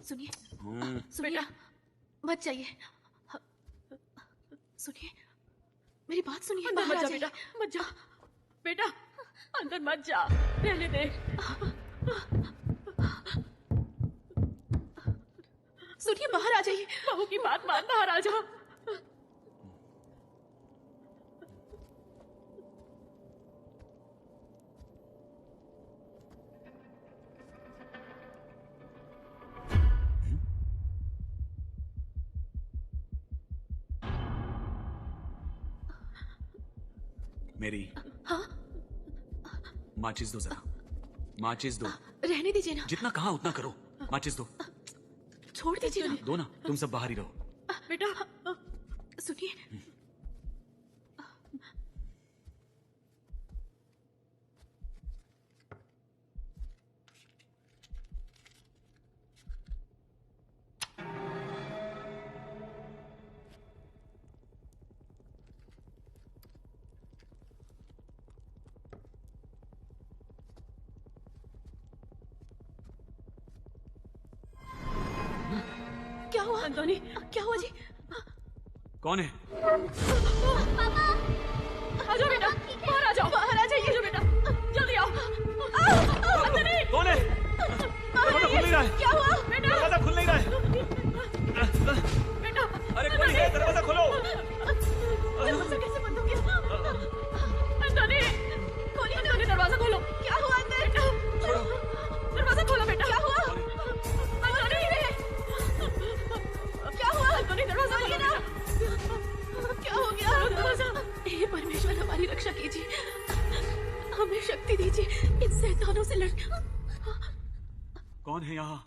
सुनिए सुनिए, मत जाइए। सुनिए मेरी बात सुनिए। अंदर बाहर मत आ जा जाइए। बेटा, मत जा बेटा, अंदर मत जा, रहने दे। सुनिए बाहर आ जाइए। बहू की बात मान, बाहर आ जा। मेरी हाँ माचिस दो जरा। माचिस दो। रहने दीजिए ना, जितना कहा उतना करो। माचिस दो। छोड़ दीजिए ना। दो ना, तुम सब बाहर ही रहो। बेटा सुनिए क्या हुआ? अंतोनी, क्या हुआ जी? कौन है? आ जाओ बेटा, बाहर आ जाओ, बाहर आ जाइए। जो बेटा जल्दी आओ। अंतोनी, कौन है? दरवाजा खुल नहीं रहा है। क्या हुआ? बेटा दरवाजा खुल नहीं रहा है। बेटा, अरे कोई है, दरवाजा खोलो। दरवाजा कैसे बंद हो गया? अंतोनी, खोलिए, अंतोनी दरवाजा खोलो। क्या हुआ अंदर? दरवाजा खोलो बेटा। क्या हुआ? अंतोनी, क्या हुआ? अंतोनी दरवाजा खोलो बेटा। क्या हो गया? हे परमेश्वर हमारी रक्षा कीजिए, हमें शक्ति दीजिए इन शैतानों से लड़। कौन है यहाँ?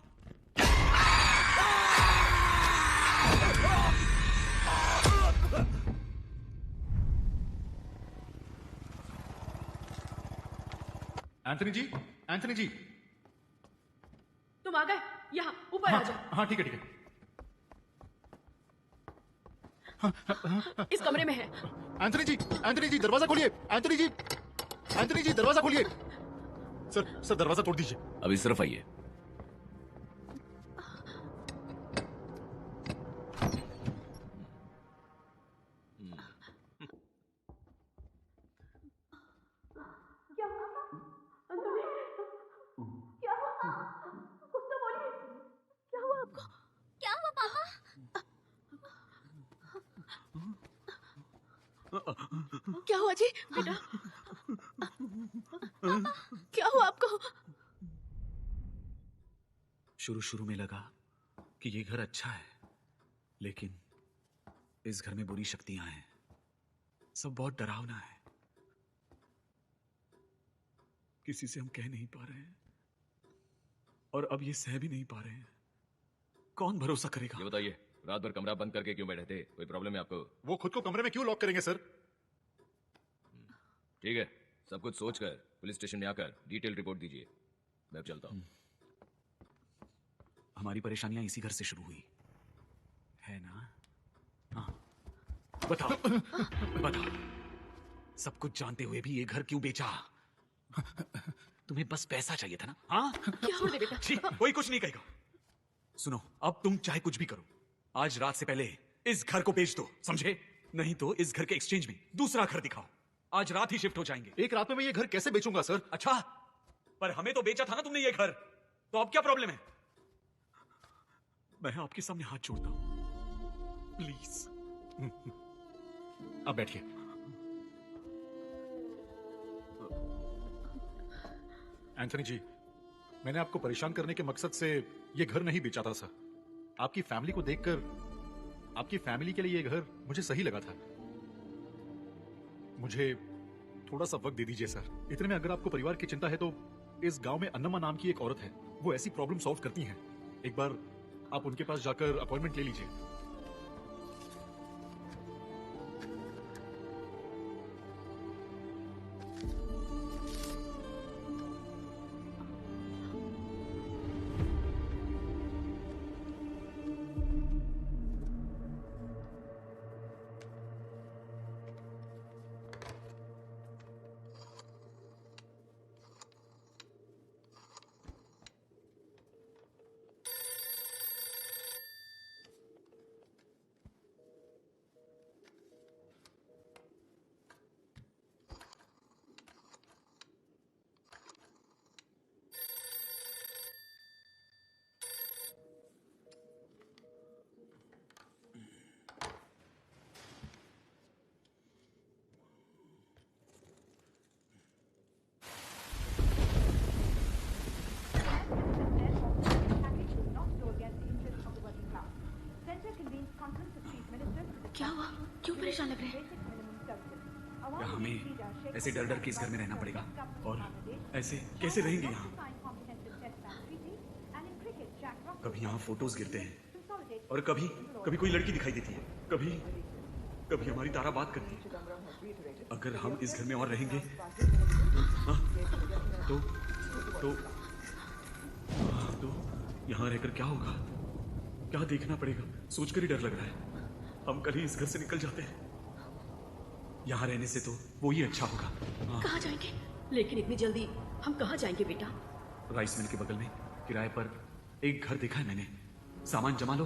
एंथनी जी, एंथनी जी। तुम आ गए, यहाँ ऊपर आ जाओ। हाँ ठीक है ठीक है। इस कमरे में है। एंथनी जी दरवाजा खोलिए। एंथनी जी दरवाजा खोलिए। सर दरवाजा तोड़ दीजिए। अब इस तरफ आइए। क्या हुआ पापा? क्या हुआ जी? बेटा क्या हुआ आपको? शुरू में लगा कि ये घर अच्छा है, लेकिन इस घर में बुरी शक्तियां हैं। सब बहुत डरावना है। किसी से हम कह नहीं पा रहे हैं और अब ये सह भी नहीं पा रहे हैं। कौन भरोसा करेगा? ये बताइए, रात भर कमरा बंद करके क्यों बैठे थे? कोई प्रॉब्लम है आपको? वो खुद को कमरे में क्यों लॉक करेंगे सर? ठीक है, सब कुछ सोचकर पुलिस स्टेशन में आकर डिटेल रिपोर्ट दीजिए। मैं अब चलता हूं। हमारी परेशानियां इसी घर से शुरू हुई है ना? हाँ बताओ सब कुछ जानते हुए भी ये घर क्यों बेचा? तुम्हें बस पैसा चाहिए था ना? हाँ छोड़ दे बेटा। ठीक, कोई कुछ नहीं कहेगा। सुनो, अब तुम चाहे कुछ भी करो, आज रात से पहले इस घर को बेच दो, समझे? नहीं तो इस घर के एक्सचेंज में दूसरा घर दिखाओ। आज रात ही शिफ्ट हो जाएंगे। एक रात में मैं ये घर कैसे बेचूंगा सर? अच्छा, पर हमें तो बेचा था ना तुमने ये घर, तो अब क्या प्रॉब्लम है? मैं आपके सामने हाथ जोड़ता हूं, प्लीज। आप बैठिए। एंथनी जी, मैंने आपको परेशान करने के मकसद से ये घर नहीं बेचा था सर। आपकी फैमिली को देखकर आपकी फैमिली के लिए ये घर मुझे सही लगा था। मुझे थोड़ा सा वक्त दे दीजिए सर। इतने में अगर आपको परिवार की चिंता है तो इस गांव में अन्नमा नाम की एक औरत है, वो ऐसी प्रॉब्लम सॉल्व करती हैं। एक बार आप उनके पास जाकर अपॉइंटमेंट ले लीजिए। क्या हुआ? क्यों परेशान लग रहे हैं? क्या हमें ऐसे डर डर के इस घर में रहना पड़ेगा? और ऐसे कैसे रहेंगे यहाँ? कभी यहाँ फोटोज गिरते हैं और कभी कभी कोई लड़की दिखाई देती है, कभी कभी हमारी तारा बात करती है। अगर हम इस घर में और रहेंगे तो यहाँ रहकर क्या होगा? क्या देखना पड़ेगा? सोचकर ही डर लग रहा है। हम कल ही इस घर से निकल जाते हैं। यहाँ रहने से तो वो ही अच्छा होगा। कहाँ जाएंगे? लेकिन इतनी जल्दी हम कहाँ जाएंगे बेटा? राइस मिल के बगल में किराए पर एक घर देखा है मैंने। सामान जमा लो,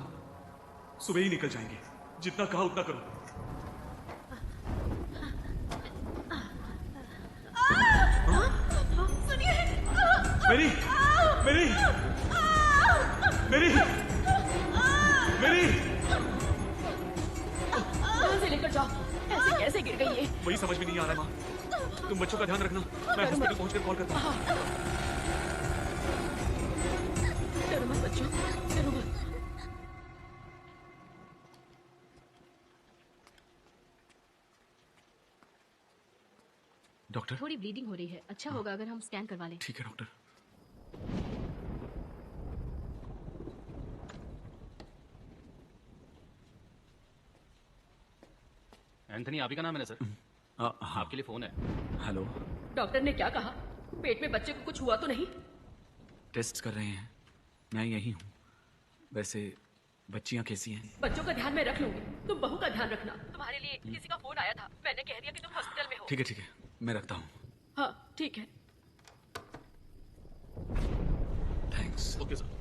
सुबह ही निकल जाएंगे। जितना कहा उतना करो। मेरी मेरी मेरी मेरी कहाँ से लेकर जाओ? ऐसे कैसे गिर गई ये? वही समझ में नहीं आ रहा है माँ। तुम बच्चों का ध्यान रखना, मैं हॉस्पिटल पहुंचकर कॉल करता हूँ। डरो मत बच्चों, डरो मत। डॉक्टर, थोड़ी ब्लीडिंग हो रही है। अच्छा होगा अगर हम स्कैन करवा लें। ठीक है डॉक्टर। एंथनी, आप ही का नाम है ना सर? हाँ। आपके लिए फोन है। हेलो। डॉक्टर ने क्या कहा? पेट में बच्चे को कुछ हुआ तो नहीं? टेस्ट कर रहे हैं, मैं यही हूँ। वैसे बच्चियाँ कैसी हैं? बच्चों का ध्यान मैं रख लूंगी, तुम बहू का ध्यान रखना। तुम्हारे लिए किसी का फोन आया था, मैंने कह दिया कि तुम हॉस्पिटल में हो। ठीक है, मैं रखता हूँ। हाँ ठीक है। Thanks. Okay sir.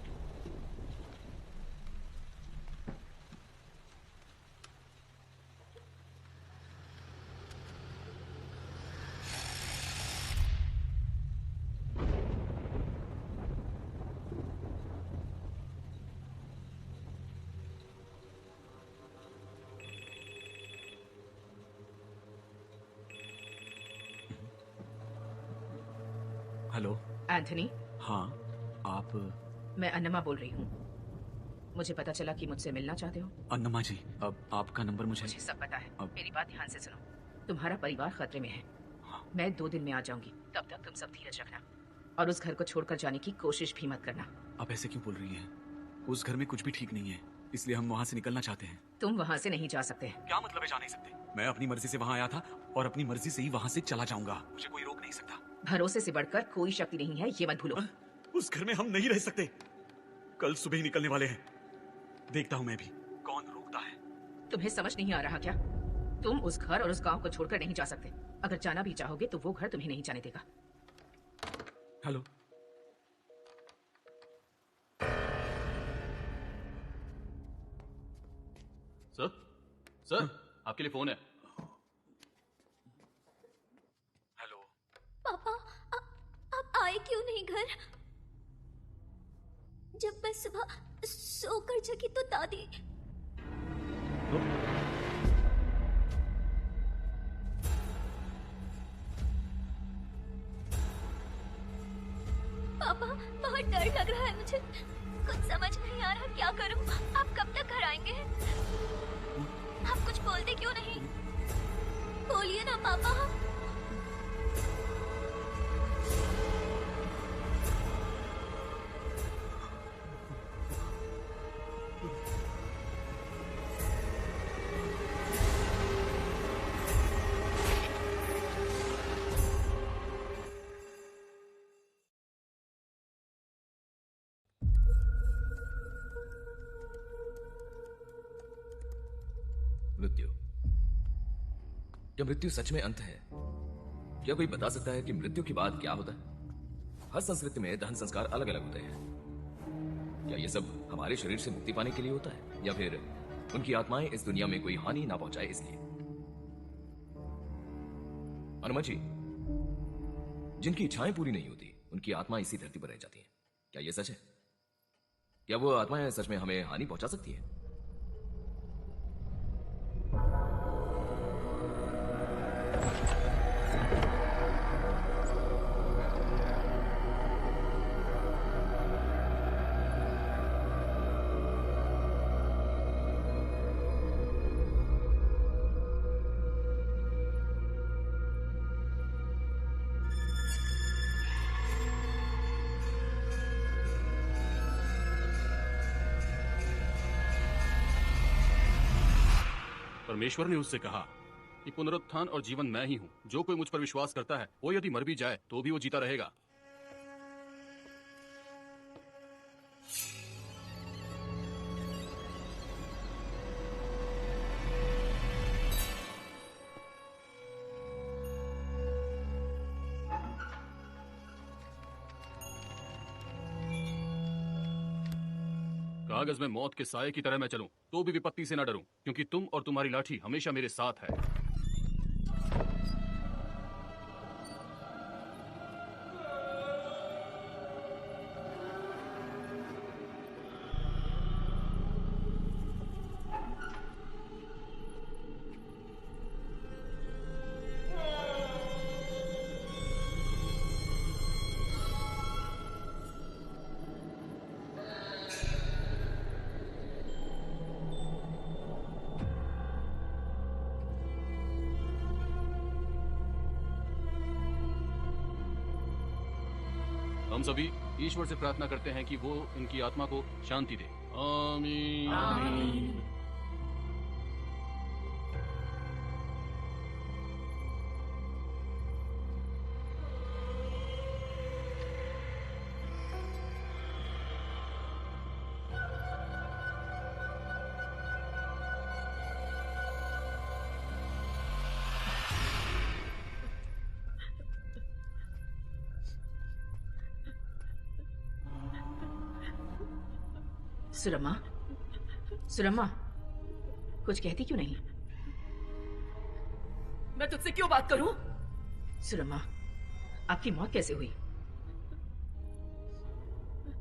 Hello. Anthony, हाँ, आप? मैं अन्नमा बोल रही हूँ। मुझे पता चला कि मुझसे मिलना चाहते हो। अन्नमा जी, अब आपका नंबर मुझे सब पता है। अब- मेरी बात ध्यान से सुनो। तुम्हारा परिवार खतरे में है। मैं 2 दिन में आ जाऊंगी, तब तक तुम सब धीरज रखना और उस घर को छोड़कर जाने की कोशिश भी मत करना। आप ऐसे क्यों बोल रही हैं? उस घर में कुछ भी ठीक नहीं है, इसलिए हम वहाँ से निकलना चाहते हैं। तुम वहाँ से नहीं जा सकते। क्या मतलब है जा नहीं सकते? मैं अपनी मर्जी से वहाँ आया था और अपनी मर्जी से ही वहाँ से चला जाऊंगा। मुझे कोई रोक नहीं सकता। भरोसे से बढ़कर कोई शक्ति नहीं है, ये मत भूलो। उस घर में हम नहीं रह सकते। कल सुबह ही निकलने वाले हैं। देखता हूँ मैं भी कौन रोकता है। तुम्हें समझ नहीं आ रहा क्या? तुम उस घर और उस गांव को छोड़कर नहीं जा सकते। अगर जाना भी चाहोगे तो वो घर तुम्हें नहीं जाने देगा। हेलो। सर, आपके लिए फोन है। हेलो। पापा, आप आए क्यों नहीं घर? जब मैं सुबह सोकर जगी तो दादी। पापा, बहुत डर लग रहा है मुझे। कुछ समझ नहीं आ रहा क्या करूं। आप कब तक घर आएंगे? आप कुछ बोलते क्यों नहीं? बोलिए ना पापा। मृत्यु। क्या मृत्यु सच में अंत है? क्या कोई बता सकता है कि मृत्यु के बाद क्या होता है? हर संस्कृति में दहन संस्कार अलग अलग होते हैं। क्या ये सब हमारे शरीर से मुक्ति पाने के लिए होता है, या फिर उनकी आत्माएं इस दुनिया में कोई हानि ना पहुंचाए इसलिए? हनुमान जी, जिनकी इच्छाएं पूरी नहीं होती उनकी आत्मा इसी धरती पर रह जाती है, क्या यह सच है? क्या वो आत्माएं सच में हमें हानि पहुंचा सकती है? परमेश्वर ने उससे कहा कि पुनरुत्थान और जीवन मैं ही हूं। जो कोई मुझ पर विश्वास करता है वो यदि मर भी जाए तो भी वो जीता रहेगा। कागज में मौत के साए की तरह मैं चलूं तो भी विपत्ति से न डरूं, क्योंकि तुम और तुम्हारी लाठी हमेशा मेरे साथ है। हम सभी ईश्वर से प्रार्थना करते हैं कि वो इनकी आत्मा को शांति दे। आमीन। आमीन। सुरमा, सुरमा, कुछ कहती क्यों नहीं? मैं तुझसे क्यों बात करूं? सुरमा, आपकी मौत कैसे हुई?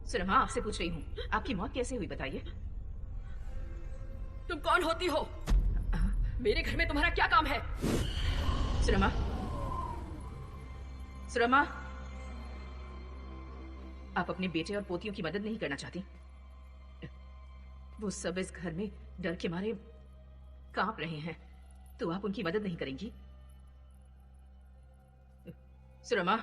सुरमा, आपसे पूछ रही हूँ, आपकी मौत कैसे हुई बताइए। तुम कौन होती हो? मेरे घर में तुम्हारा क्या काम है? सुरमा, सुरमा, आप अपने बेटे और पोतियों की मदद नहीं करना चाहती? वो सब इस घर में डर के मारे कांप रहे हैं, तो आप उनकी मदद नहीं करेंगी? सुरमा,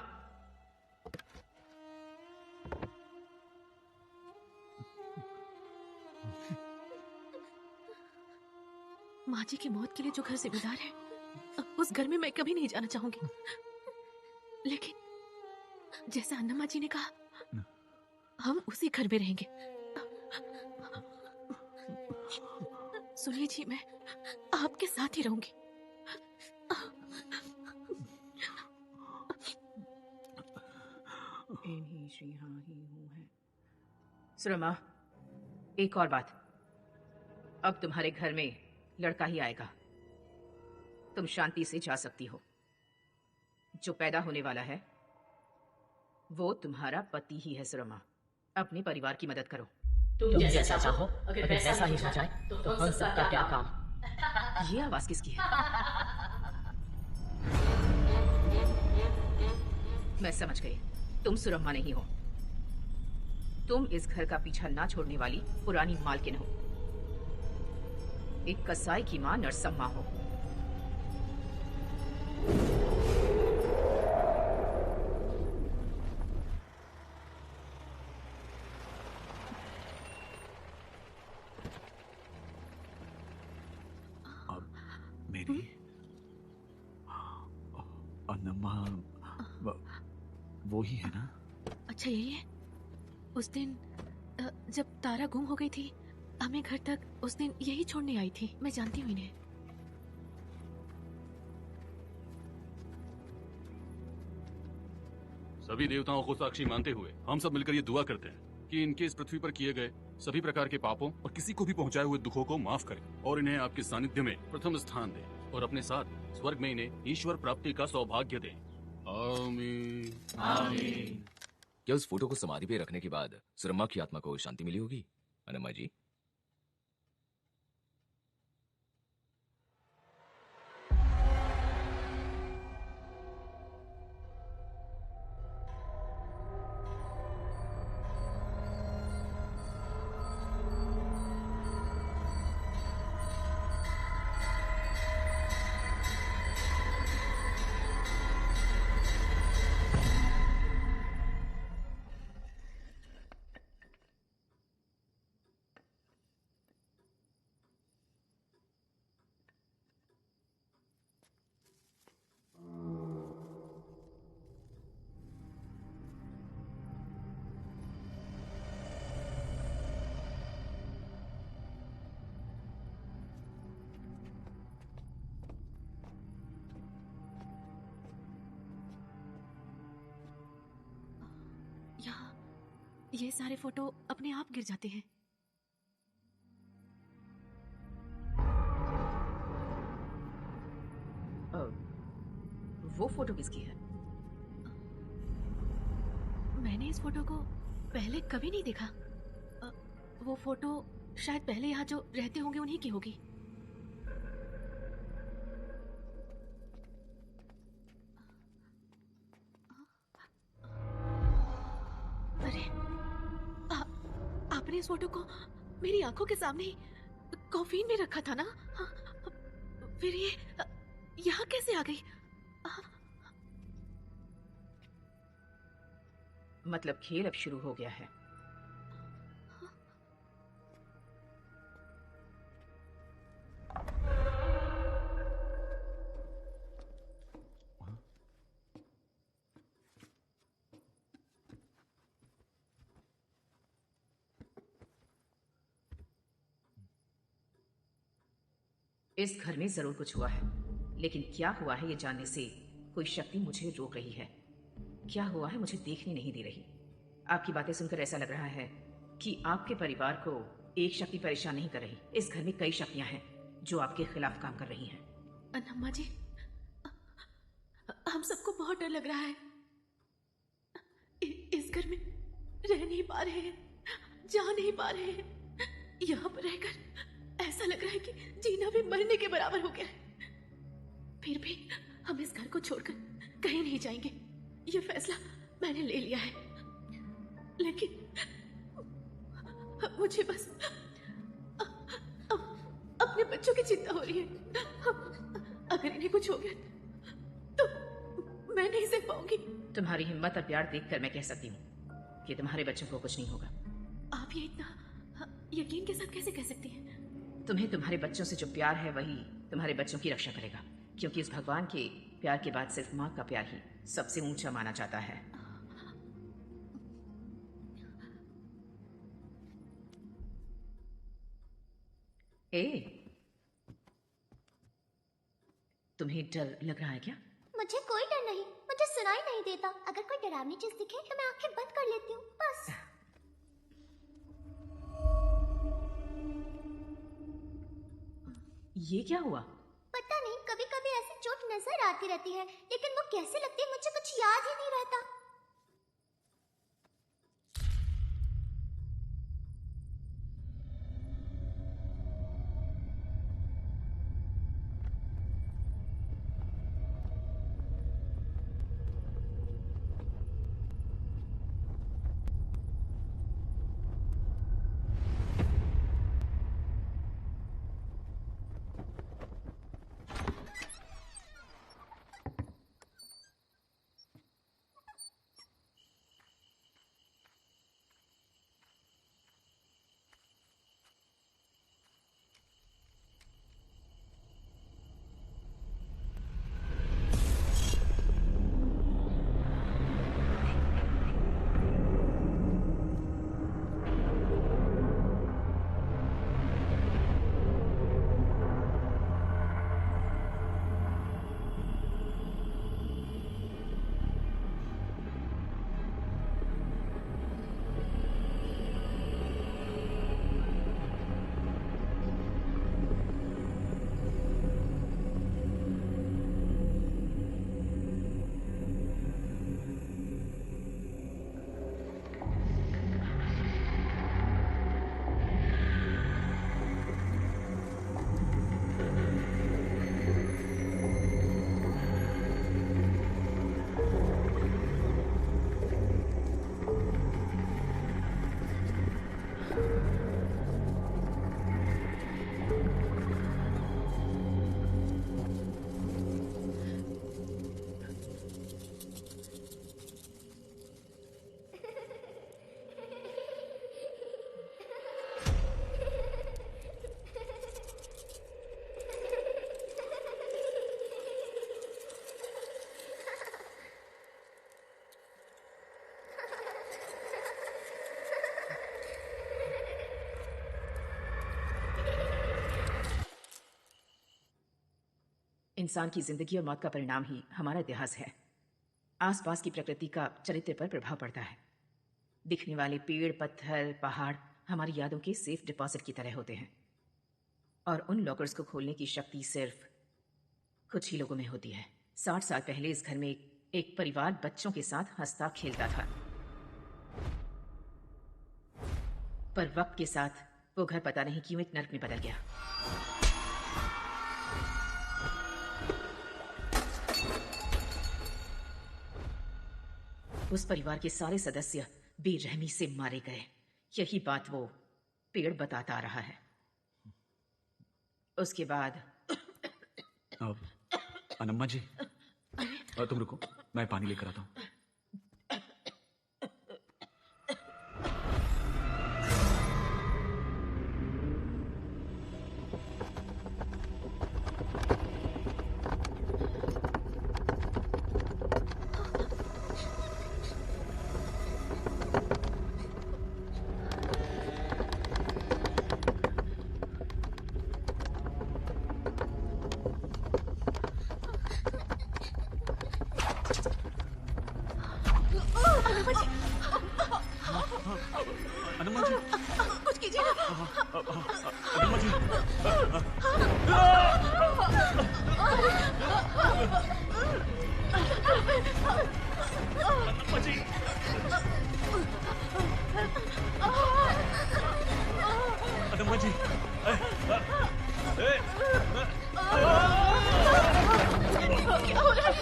माँ जी की मौत के लिए जो घर जिम्मेदार है, उस घर में मैं कभी नहीं जाना चाहूंगी। लेकिन जैसा अन्नम्मा जी ने कहा, हम उसी घर में रहेंगे। सुनिए जी, मैं आपके साथ ही रहूंगी। सुरमा, एक और बात, अब तुम्हारे घर में लड़का ही आएगा, तुम शांति से जा सकती हो। जो पैदा होने वाला है वो तुम्हारा पति ही है सुरमा। अपने परिवार की मदद करो। तुम जैसा चाहो, अगर वैसा ही हो जाए तो हम सबका क्या काम। ये आवाज किसकी है? मैं समझ गई, तुम सुरमा नहीं हो। तुम इस घर का पीछा ना छोड़ने वाली पुरानी मालकिन हो। एक कसाई की मां नरसम्मा हो। मेरी अन्नमा वो ही है ना? अच्छा यही है। उस दिन जब तारा गुम हो गई थी, हमें घर तक उस दिन यही छोड़ने आई थी। मैं जानती हूँ इन्हें। सभी देवताओं को साक्षी मानते हुए हम सब मिलकर ये दुआ करते हैं कि इनके इस पृथ्वी पर किए गए सभी प्रकार के पापों और किसी को भी पहुंचाए हुए दुखों को माफ करें और इन्हें आपके सानिध्य में प्रथम स्थान दें और अपने साथ स्वर्ग में इन्हें ईश्वर प्राप्ति का सौभाग्य दें। आमीन। आमीन। क्या उस फोटो को समाधि पे रखने के बाद सुरमा की आत्मा को शांति मिली होगी अनमा जी? यहाँ ये सारे फोटो अपने आप गिर जाते हैं। वो फोटो किसकी है? मैंने इस फोटो को पहले कभी नहीं देखा। वो फोटो शायद पहले यहाँ जो रहते होंगे उन्हीं की होगी। अरे आपने इस फोटो को मेरी आंखों के सामने ही कॉफीन में रखा था ना? फिर ये यहाँ कैसे आ गई? मतलब खेल अब शुरू हो गया है। इस घर में जरूर कुछ हुआ है, लेकिन क्या हुआ है ये जानने से कोई शक्ति मुझे रोक रही है। क्या हुआ है मुझे देखने नहीं दे रही। आपकी बातें सुनकर ऐसा लग रहा है कि आपके परिवार को एक शक्ति परेशान नहीं कर रही। इस घर में कई शक्तियां हैं जो आपके खिलाफ काम कर रही हैं। अन्नमा जी, हम सबको बहुत डर लग रहा है। इस घर में रह नहीं पा रहे हैं, जा नहीं पा रहे हैं। यहाँ पर रहकर ऐसा लग रहा है कि जीना भी मरने के बराबर हो गया है। फिर भी हम इस घर को छोड़कर कहीं नहीं जाएंगे। ये फैसला मैंने ले लिया है। लेकिन मुझे बस अपने बच्चों की चिंता हो रही है। अगर इन्हें कुछ हो गया तो मैं नहीं सह पाऊंगी। तुम्हारी हिम्मत और प्यार देखकर मैं कह सकती हूँ कि तुम्हारे बच्चों को कुछ नहीं होगा। आप ये इतना यकीन के साथ कैसे कह सकती हैं? तुम्हें तुम्हारे बच्चों से जो प्यार है वही तुम्हारे बच्चों की रक्षा करेगा, क्योंकि इस भगवान के प्यार के बाद सिर्फ माँ का प्यार ही सबसे ऊंचा माना जाता है। तुम्हें डर लग रहा है क्या? मुझे कोई डर नहीं, मुझे सुनाई नहीं देता। अगर कोई डरावनी चीज दिखे तो मैं आंखें बंद कर लेती हूँ, बस। ये क्या हुआ? पता पता नहीं, कभी कभी ऐसी चोट नजर आती रहती है, लेकिन वो कैसे लगती है मुझे कुछ याद ही नहीं रहता। इंसान की जिंदगी और मौत का परिणाम ही हमारा इतिहास है। आसपास की प्रकृति का चरित्र पर प्रभाव पड़ता है। दिखने वाले पेड़, पत्थर, पहाड़ हमारी यादों के सेफ डिपॉजिट की तरह होते हैं, और उन लॉकर्स को खोलने की शक्ति सिर्फ कुछ ही लोगों में होती है। 60 साल पहले इस घर में एक परिवार बच्चों के साथ हंसता खेलता था, पर वक्त के साथ वो घर पता नहीं क्यों एक नर्क में बदल गया। उस परिवार के सारे सदस्य बेरहमी से मारे गए। यही बात वो पेड़ बताता आ रहा है। उसके बाद अनम्मा जी, तुम रुको, मैं पानी लेकर आता हूँ। कुछ कीजिए अनम्मा जी, अनम्मा जी, अनम्मा जी, क्या हो रहा है?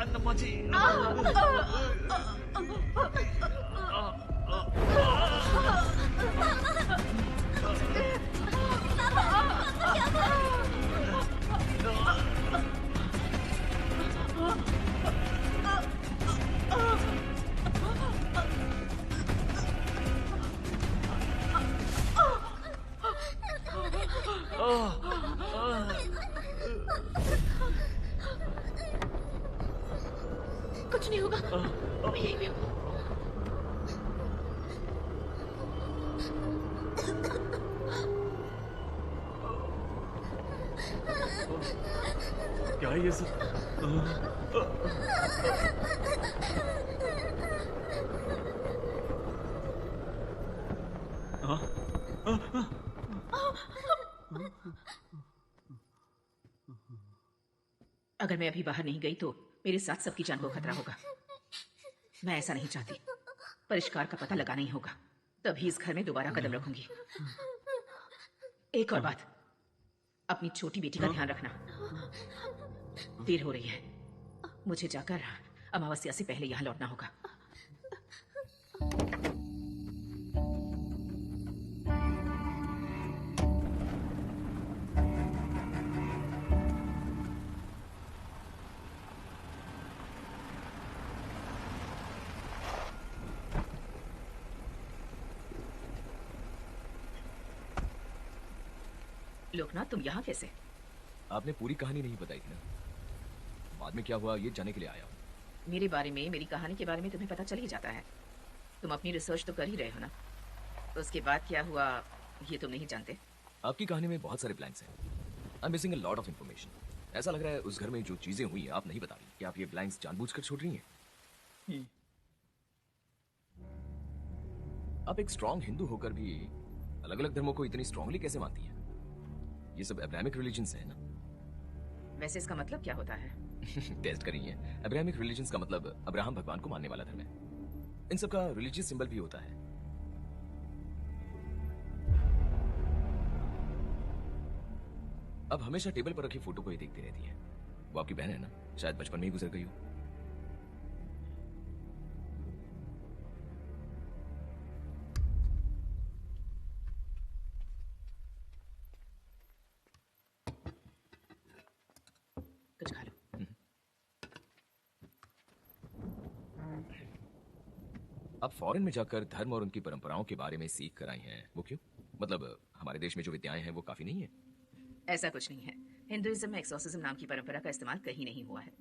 अनम्मा जी, कुछ नहीं होगा, मैं यहीं पे हूँ। क्या है ये सब? अगर मैं अभी बाहर नहीं गई तो मेरे साथ सबकी जान को खतरा होगा। मैं ऐसा नहीं चाहती। परिष्कार का पता लगाना ही होगा, तभी इस घर में दोबारा कदम रखूंगी। एक और बात, अपनी छोटी बेटी का ध्यान रखना। देर हो रही है, मुझे जाकर अमावस्या से पहले यहाँ लौटना होगा। लोकनाथ, तुम यहाँ कैसे? आपने पूरी कहानी नहीं बताई थी ना, बाद में क्या हुआ ये जानने के लिए आया हूँ। मेरे बारे में, मेरी कहानी के बारे में तुम्हें पता चल ही जाता है। तुम अपनी रिसर्च तो कर ही रहे हो ना, उसके बाद क्या हुआ ये तुम नहीं जानते। आपकी कहानी में बहुत सारे ब्लैंक्स हैं। I am missing a lot of information. ऐसा लग रहा है उस घर में जो चीजें हुई आप नहीं बता रही। क्या आप ये ब्लैंक्स जानबूझकर छोड़ रही हैं? आप एक स्ट्रांग हिंदू होकर भी अलग अलग धर्मों को इतनी स्ट्रांगली कैसे मानती हैं? ये सब अब्राहमिक रिलीजन्स है ना? वैसे इसका मतलब क्या होता है? टेस्ट करिए। अब्राहमिक रिलीजन्स का मतलब अब्राहम भगवान को मानने वाला धर्म है। इन सब का रिलीजियस सिंबल भी होता है। अब हमेशा टेबल पर रखी फोटो को ही देखती रहती है। वो आपकी बहन है ना? शायद बचपन में ही गुजर गई हो। कुछ खा लो। आप फॉरेन में जाकर धर्म और उनकी परंपराओं के बारे में सीख कर आई हैं, वो क्यों? मतलब हमारे देश में जो विद्याएं हैं वो काफी नहीं है? ऐसा कुछ नहीं है। हिंदुइज्म में एक्सोर्सिज्म नाम की परंपरा का इस्तेमाल कहीं नहीं हुआ है,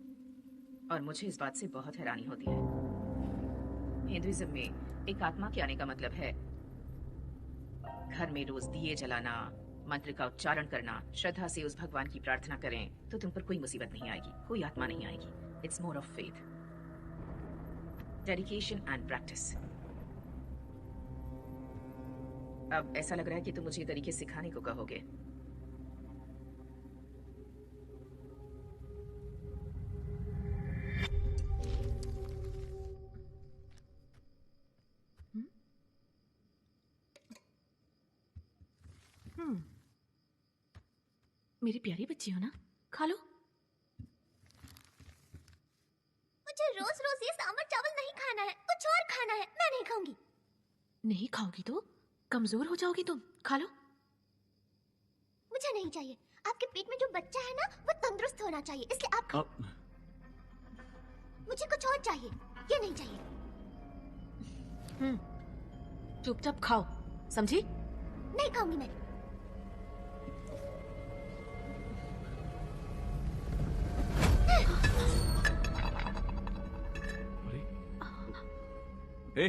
और मुझे इस बात से बहुत हैरानी होती है। हिंदुइज्म में एक आत्मा के आने का मतलब है घर में रोज दिए जलाना, मंत्र का उच्चारण करना, श्रद्धा से उस भगवान की प्रार्थना करें तो तुम पर कोई मुसीबत नहीं आएगी, कोई आत्मा नहीं आएगी। It's more of faith, dedication and practice. अब ऐसा लग रहा है कि तुम मुझे ये तरीके सिखाने को कहोगे। मेरी प्यारी बच्ची हो ना, खा लो। मुझे रोज रोज ये सांभर चावल नहीं खाना है, कुछ और खाना है। मैं नहीं खाऊंगी। नहीं खाओगी तो कमजोर हो जाओगी तुम। खा लो। मुझे नहीं चाहिए। आपके पेट में जो बच्चा है ना वो तंदुरुस्त होना चाहिए, इसलिए आप खाओ। मुझे कुछ और चाहिए, ये नहीं चाहिए। चुपचाप खाओ, समझी? नहीं खाऊंगी मैं। ए,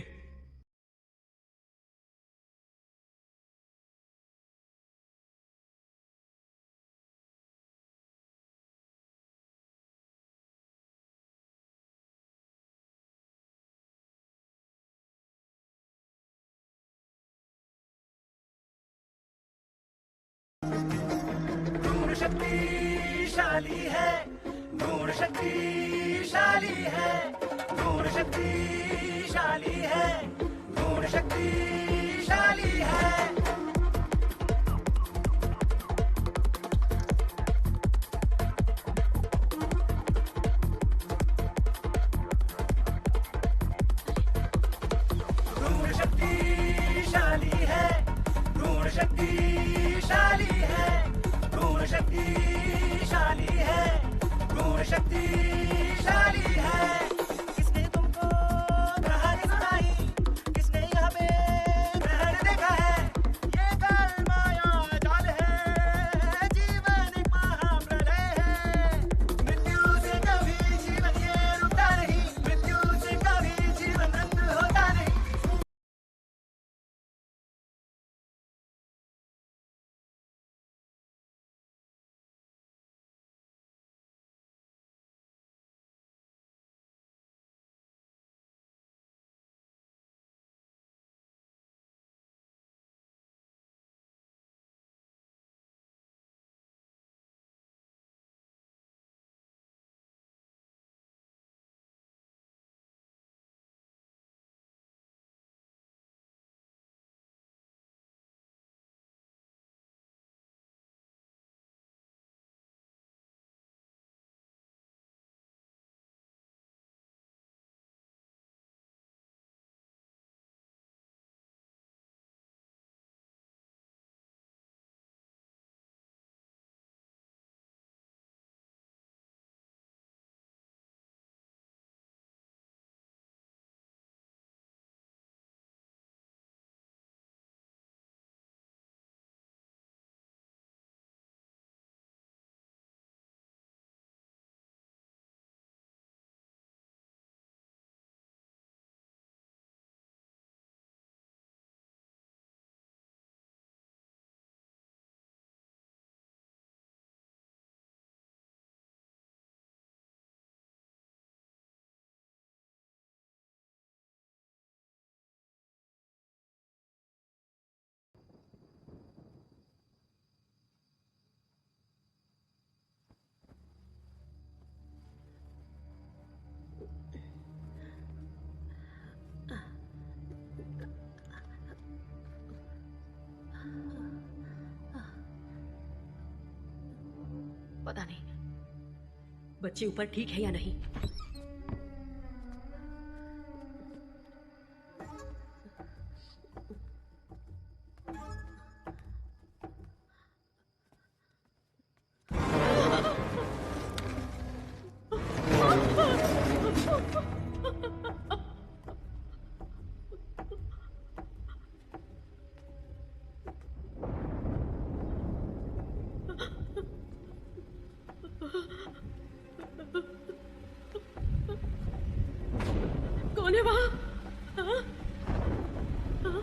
भ्रूण शक्तिशाली है, भ्रूण शक्तिशाली है, भ्रूण शक्तिशाली है, भ्रूण शक्तिशाली है। भ्रूण शक्तिशाली है, भ्रूण शक्तिशाली है, भ्रूण शक्तिशाली है, भ्रूण शक्तिशाली है। किसने तुमको कहानी सुनाई? किसने यहाँ पे ग्रहण देखा है? ये काल माया जाल है, जीवन एक महाप्रलय है। मृत्यु से कभी जीवन ये रुकता नहीं, मृत्यु से कभी जीवन अंत होता नहीं। पता नहीं बच्ची ऊपर ठीक है या नहीं। कौन है वहां? हाँ? हाँ?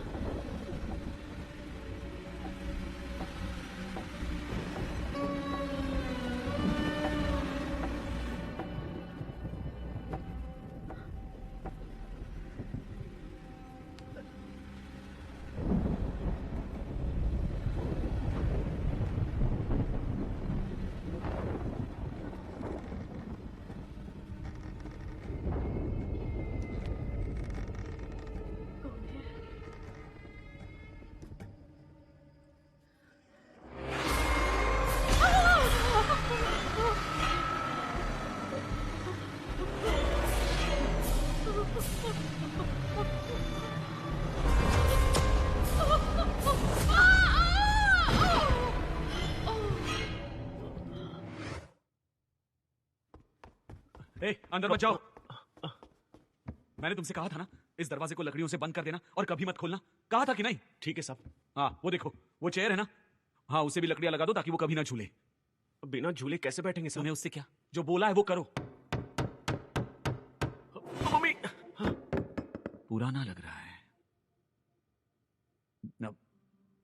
ए, अंदर मत जाओ। मैंने तुमसे कहा था ना, इस दरवाजे को लकड़ियों से बंद कर देना और कभी मत खोलना। कहा था कि नहीं? ठीक है साहब। हाँ, वो देखो, वो चेयर है ना, हाँ उसे भी लकड़ियां लगा दो ताकि वो कभी ना झूले। बिना झूले कैसे बैठेंगे साहब? तुम्हें उससे क्या? जो बोला है वो करो। मम्मी, पुराना लग रहा है न,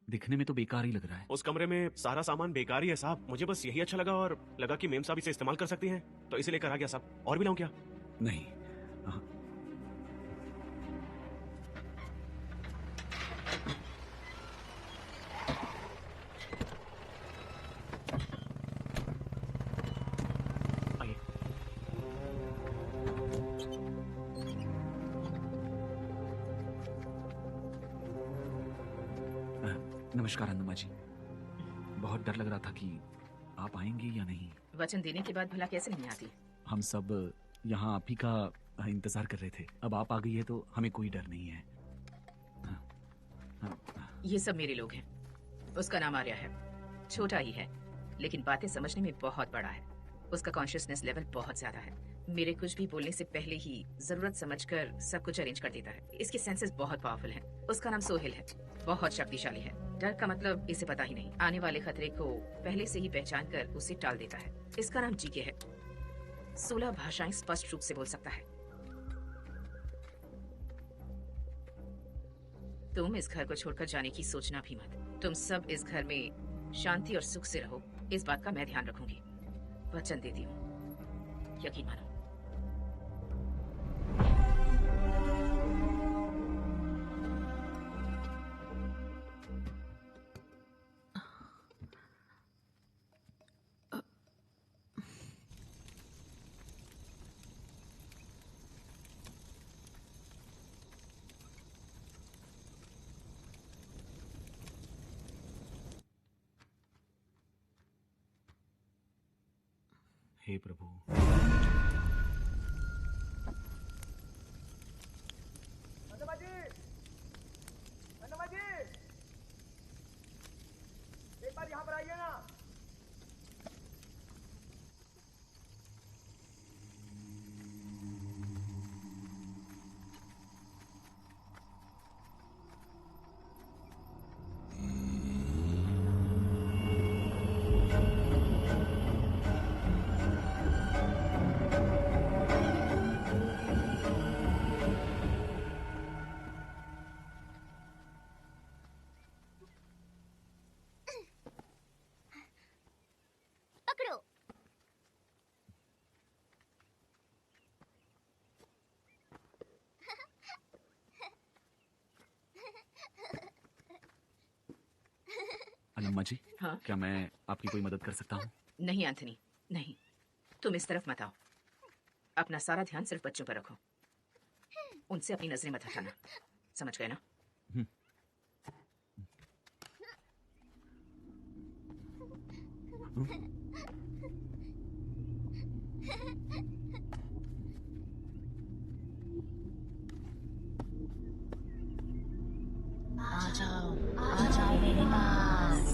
दिखने में तो बेकार ही लग रहा है। उस कमरे में सारा सामान बेकार ही है साहब। मुझे बस यही अच्छा लगा और लगा कि मेम साहब इसे इस्तेमाल कर सकती हैं, तो इसे लेकर आ गया साहब। और भी लाऊं क्या? नहीं। हाँ। आइए। नमस्कार अन्नुमा जी। बहुत डर लग रहा था कि आप आएंगी या नहीं। वचन देने के बाद भला कैसे नहीं आती? हम सब यहाँ आप ही का इंतजार कर रहे थे। अब आप आ गई है तो हमें कोई डर नहीं है। ये सब मेरे लोग हैं। उसका नाम आर्या है, छोटा ही है लेकिन बातें समझने में बहुत बड़ा है। उसका कॉन्शियसनेस लेवल बहुत ज्यादा है। मेरे कुछ भी बोलने से पहले ही जरूरत समझकर सब कुछ अरेंज कर देता है। इसके सेंसेस बहुत पावरफुल हैं। उसका नाम सोहेल है, बहुत शक्तिशाली है। डर का मतलब इसे पता ही नहीं। आने वाले खतरे को पहले से ही पहचान कर उसे टाल देता है। इसका नाम जीके है। 16 भाषाएं स्पष्ट रूप से बोल सकता है। तुम इस घर को छोड़कर जाने की सोचना भी मत। तुम सब इस घर में शांति और सुख से रहो, इस बात का मैं ध्यान रखूंगी। वचन देती हूँ, यकीन मानो। हे प्रभु, एक बार यहाँ पर आइए ना। पकड़ो। अन्नुमा जी, हाँ? क्या मैं आपकी कोई मदद कर सकता हूँ? नहीं एंथनी, नहीं। तुम इस तरफ मत आओ। अपना सारा ध्यान सिर्फ बच्चों पर रखो। उनसे अपनी नजरें मत हटाना, समझ गए ना? आ जाओ मेरे पास।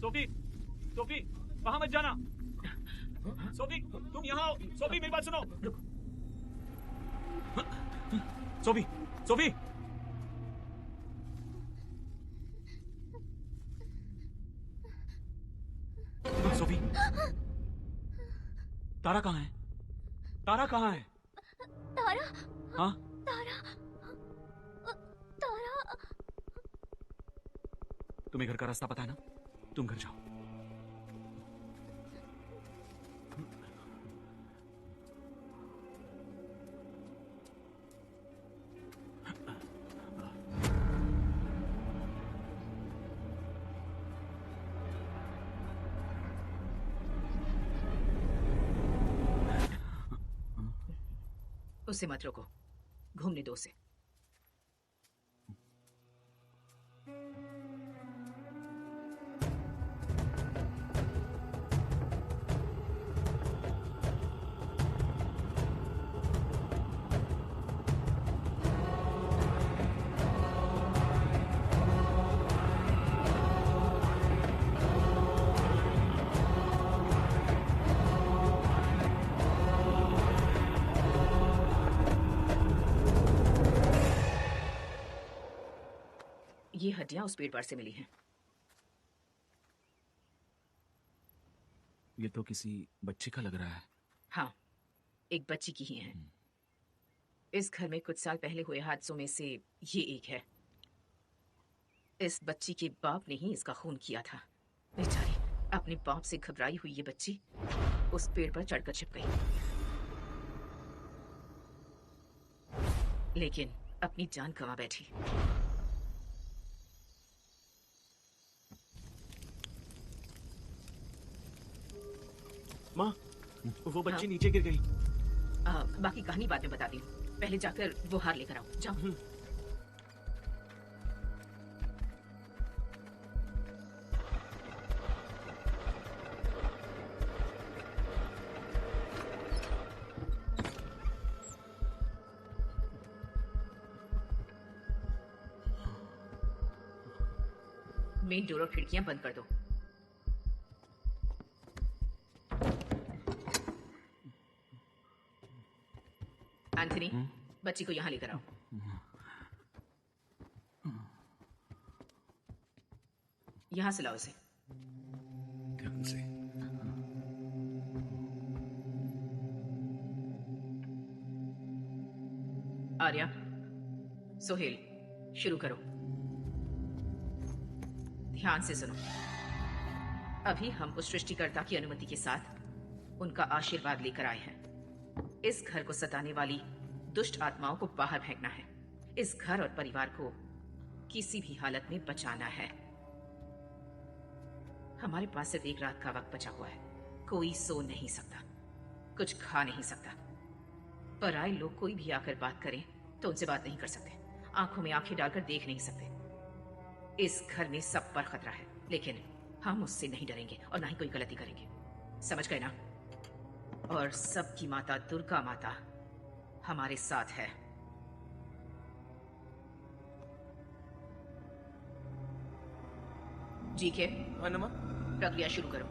सोफी, सोफी, वहां मत जाना। सोफी, तुम यहाँ आओ। सोफी, मेरी बात सुनो। Sophie, Sophie. सोफी, तारा कहाँ है? तारा कहाँ है? तारा? हाँ? तारा? तारा? तुम्हें घर का रास्ता पता है ना? तुम घर जाओ। उसे मत रोको, घूमने दो उसे। ये हड्डियां उस पेड़ पर से मिली हैं। ये तो किसी बच्चे का लग रहा है। हाँ, एक बच्ची की ही है। इस घर में कुछ साल पहले हुए हादसों में से ये एक है। इस बच्ची के बाप ने ही इसका खून किया था। बेचारी, अपने बाप से घबराई हुई ये बच्ची उस पेड़ पर चढ़कर छिप गई, लेकिन अपनी जान गंवा बैठी। माँ, वो बच्ची हाँ? नीचे गिर गई। बाकी कहानी बाद में बताती हूँ। पहले जाकर वो हार लेकर आओ। जाओ। मेन डोर और खिड़कियां बंद कर दो। एंथनी, बच्ची को यहां लेकर आओ। यहां से लाओ इसे। ध्यान से। आर्या, सोहेल, शुरू करो। ध्यान से सुनो। अभी हम उस सृष्टिकर्ता की अनुमति के साथ उनका आशीर्वाद लेकर आए हैं। इस घर को सताने वाली दुष्ट आत्माओं को बाहर फेंकना है। इस घर और परिवार को किसी भी हालत में बचाना है। हमारे पास सिर्फ एक रात का वक्त बचा हुआ है। कोई सो नहीं सकता, कुछ खा नहीं सकता। पराए लोग कोई भी आकर बात करें तो उनसे बात नहीं कर सकते, आंखों में आंखें डालकर देख नहीं सकते। इस घर में सब पर खतरा है, लेकिन हम उससे नहीं डरेंगे और ना ही कोई गलती करेंगे। समझ गए ना? और सबकी माता दुर्गा माता हमारे साथ है। जी के, प्रक्रिया शुरू करो।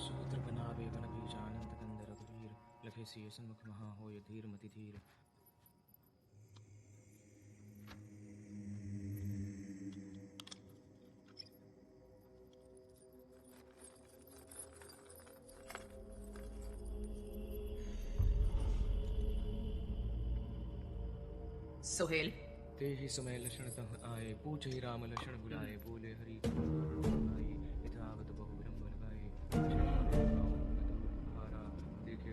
सूत्र बनावे वन बीज आनंद कंद रघुवीर लखे सिय सन्मुख महा होय धीर मति धीर। सोहेल, ते ही समय लक्षण तह आए पूछे राम लक्षण बुलाए बोले हरि आए यथावत बहु ब्रह्म लगाए हारा देखे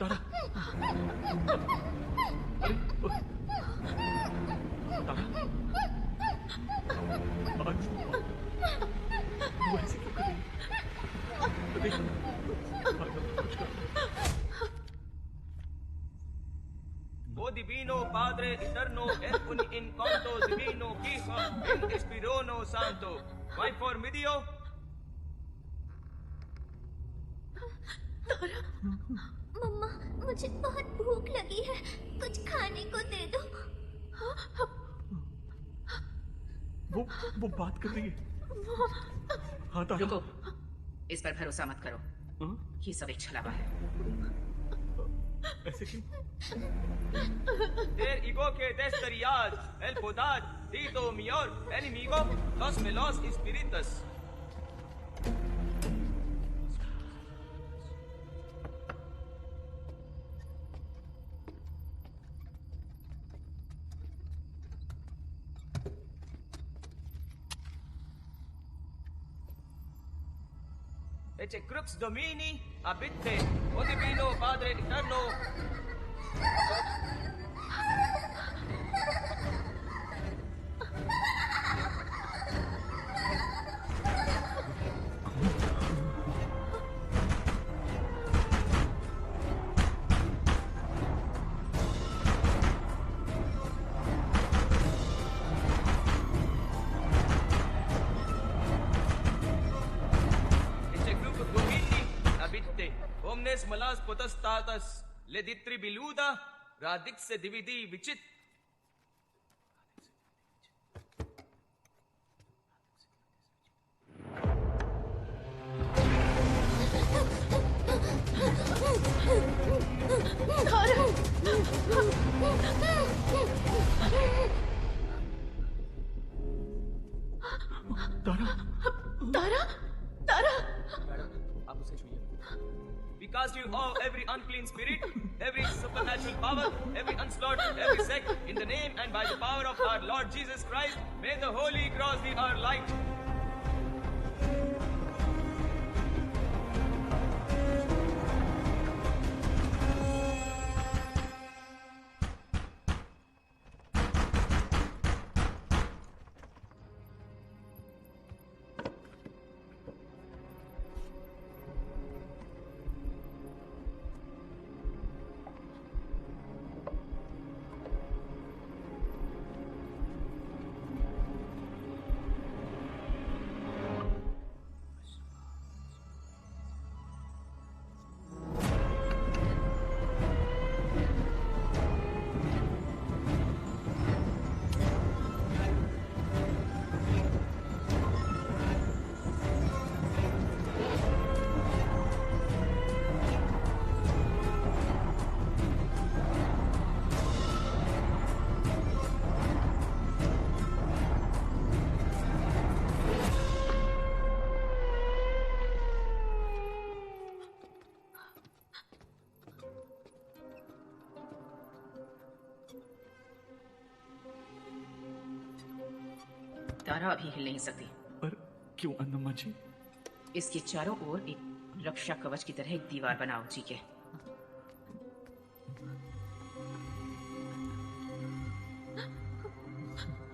तारा अरे तारा आज वो ऐसे क्यों कर रही है देख कुछ कर O divino Padre eterno et un incanto divino Hijo en Espíritu Santo vai for medio मम्मा मुझे बहुत भूख लगी है, कुछ खाने को दे दो। वो बात कर रही है। हाँ तारा रुको, इस पर भरोसा मत करो। ये सब एक छलावा है। ऐसे क्यों? Der ego que testarías el poder dito mayor enemigo los melos espíritus. Ece crux domini abitte o divino Padre eterno. Omnes malas potestatas le distribuida radix se dividi vicit. तारा आप उसे छूइए। We cast you off every unclean spirit, every supernatural power, every onslaught, every sect, in the name and by the power of our Lord Jesus Christ. May the Holy Cross be our light. तारा अभी हिल नहीं सकती। पर क्यों अन्नम्मा जी? इसके चारों ओर एक रक्षा कवच की तरह एक दीवार बनाओ जी के।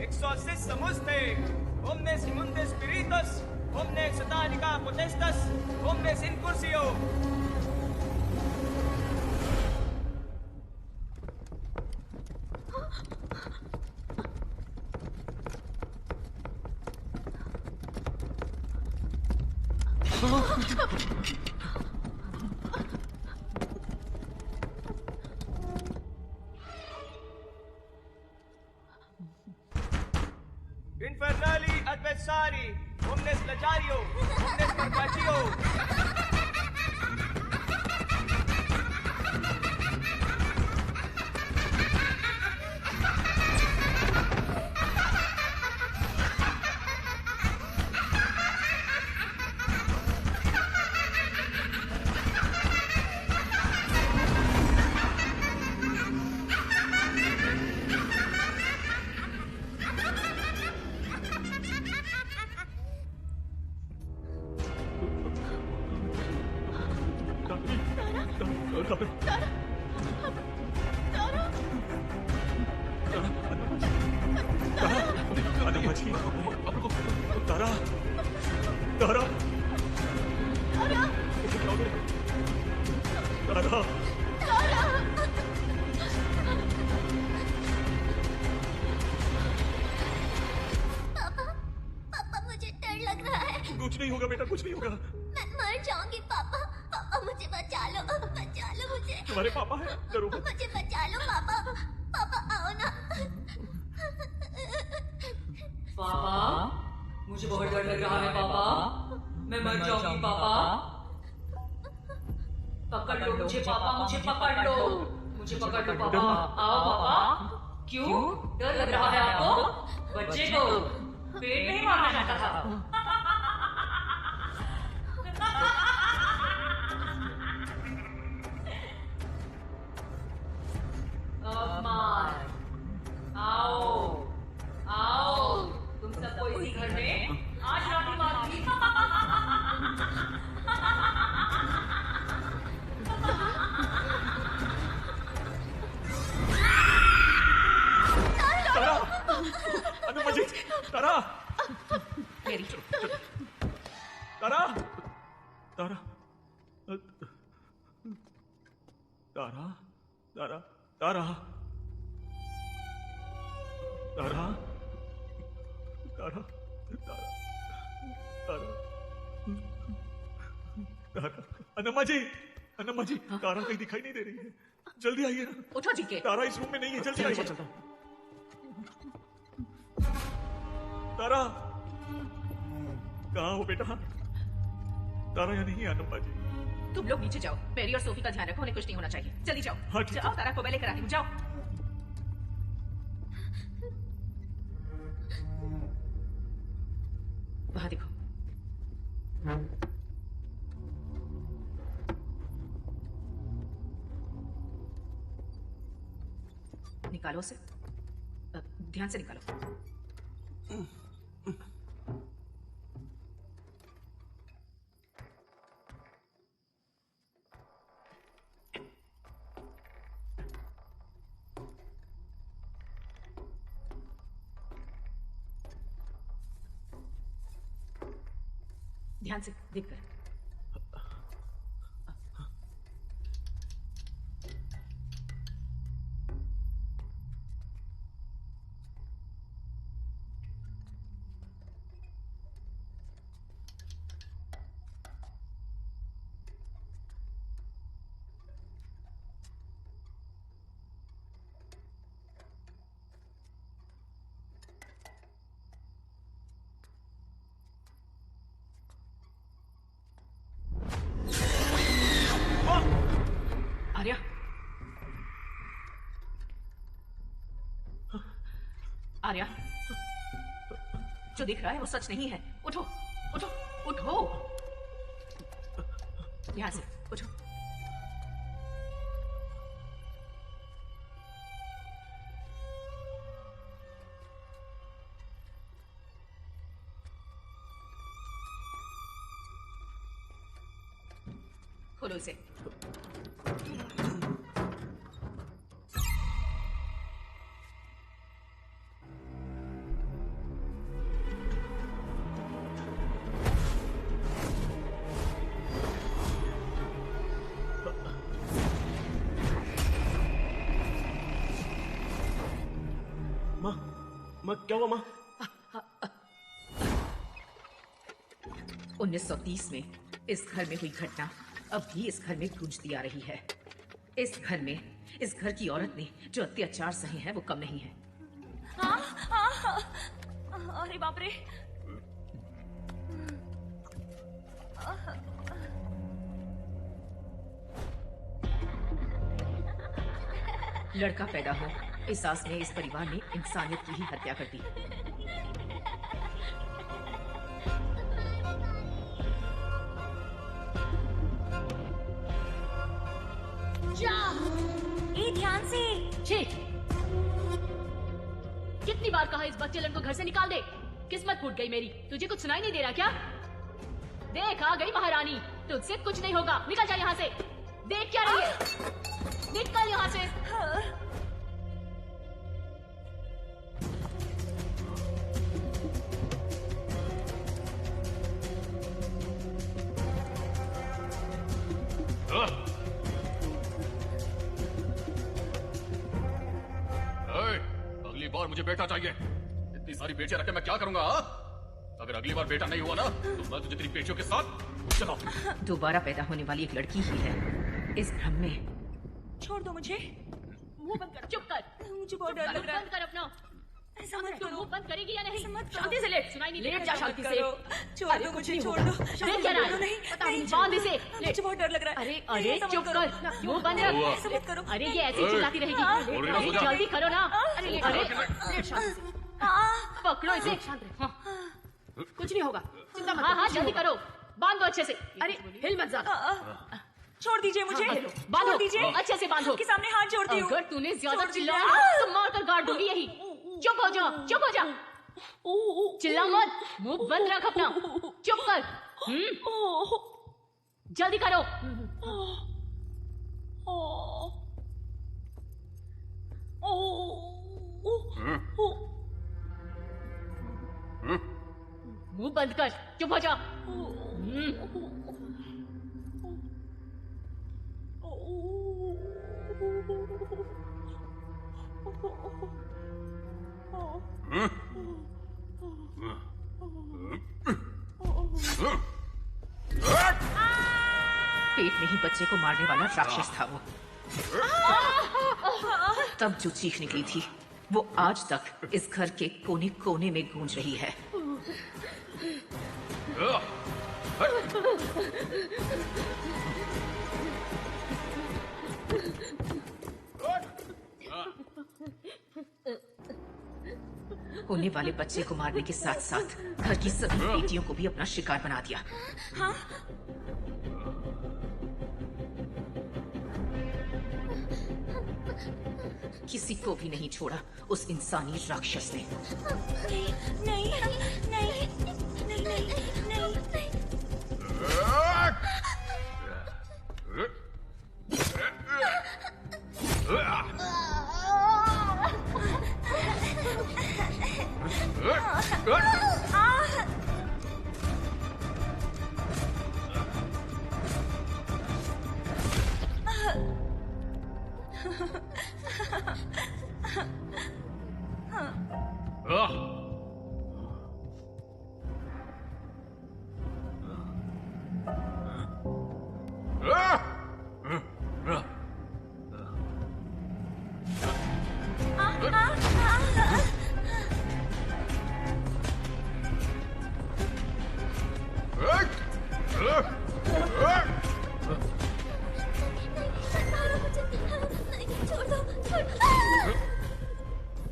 Exorcis samuste, omnes immundes spiritus, omnes satanica potestas, omnes incursio. Infernali adversari, omnes lajario, omnes carpaccio. पापा मुझे डर लग रहा है। कुछ नहीं होगा बेटा, कुछ नहीं होगा। मैं मर जाऊंगी पापा। पापा मुझे बचा लो मुझे। तुम्हारे पापा है, डरो मत। मुझे बचा लो पापा। पापा आओ ना। पापा, मुझे बहुत डर लग रहा है पापा। मैं मर जाऊंगी पापा। पकड़ लो मुझे पापा, मुझे पकड़ लो। मुझे पकड़ लो पापा। आओ पापा। क्यों डर लग रहा है आपको? बच्चे को पेट नहीं मारना चाहता था। आओ आओ, तुम सबको इसी घर में आज रात मारूंगी। तारा, अनुमजीत, तारा, मेरी तारा, तारा, तारा, तारा, तारा, तारा, तारा, तारा, तारा, अन्नमा जी, तारा कहीं दिखाई नहीं दे रही है। जल्दी आइए ना। उठो जी के। तारा इस रूम में नहीं है, जल्दी आइए। तारा, कहाँ हो बेटा? तारा यहाँ नहीं है अन्नमा जी। तुम लोग नीचे जाओ, मेरी और सोफी का ध्यान रखो, उन्हें कुछ नहीं होना चाहिए। जल्दी जाओ। हाँ, ठीक है। जाओ, तारा को मैं लेकर आती हूँ, जाओ। वहां देखो। निकालो उसे, ध्यान से निकालो। ध्यान से देखकर। आर्या, आर्या, जो दिख रहा है वो सच नहीं है। उठो, उठो, उठो। यहाँ से उठो। खोलो इसे। माँ क्या हुआ माँ? 1930 में इस घर में हुई घटना अब भी इस घर में गूंजती आ रही है। इस घर में, इस घर की औरत ने जो अत्याचार सहे हैं वो कम नहीं है। अरे बाप रे। लड़का पैदा हो इस आस में इस परिवार ने इंसानियत की ही हत्या कर दी। ए ध्यान से। छी! कितनी बार कहा इस बच्चेलन को घर से निकाल दे। किस्मत फूट गई मेरी। तुझे कुछ सुनाई नहीं दे रहा क्या? देख आ गई महारानी। तुझसे कुछ नहीं होगा। निकल जा यहाँ से। देख क्या रही है? निकल यहाँ से। अगली बार मुझे बेटा चाहिए। इतनी सारी बेटियां रख के मैं क्या करूंगा? अगर अगली बार बेटा नहीं हुआ ना तो मैं तुझे तेरी बेटियों के साथ चला। दोबारा पैदा होने वाली एक लड़की ही है इस भ्रम में। छोड़ दो मुझे। मुंह बंद कर। चुप कर। मुझे बहुत डर लग रहा है। बंद कर अपना। ऐसा मत करो। मुंह बंद करेगी या नहीं? ऐसा मत करो। शांति से लेट। सुनाई नहीं। लेट जा शांति से। छोड़ दो मुझे, छोड़ दो। देख क्या रहा है? नहीं, बांध इसे। मुझे बहुत डर लग रहा है। अरे अरे चुप कर। मुंह बंद रख। ऐसा मत करो। अरे ये ऐसे ही चिल्लाती रहेगी। अरे जल्दी करो ना। अरे लेट शांति से। पकड़ो इसे। शांत रहो। कुछ नहीं होगा। चिंता मत। हाँ जल्दी करो। बांधो अच्छे से। अरे हिल मत ज्यादा। छोड़ दीजिए मुझे। बांधो दीजिए। अच्छे से बांधो। के सामने हाथ जोड़ती हूँ। अगर तूने ज्यादा चिल्लाया तो मार कर गाड़ दूंगी यही। चुप हो जा। चुप हो जा। चिल्ला मत। मुंह बंद रख अपना। चुप कर। जल्दी करो। मुंह बंद कर। चुप हो जा। पेट में ही बच्चे को मारने वाला राक्षस था वो। तब जो चीख निकली थी वो आज तक इस घर के कोने कोने में गूंज रही है। होने वाले बच्चे को मारने के साथ साथ घर की सभी बेटियों को भी अपना शिकार बना दिया। हाँ? किसी को भी नहीं छोड़ा उस इंसानी राक्षस ने। नहीं नहीं नहीं नहीं नहीं नहीं।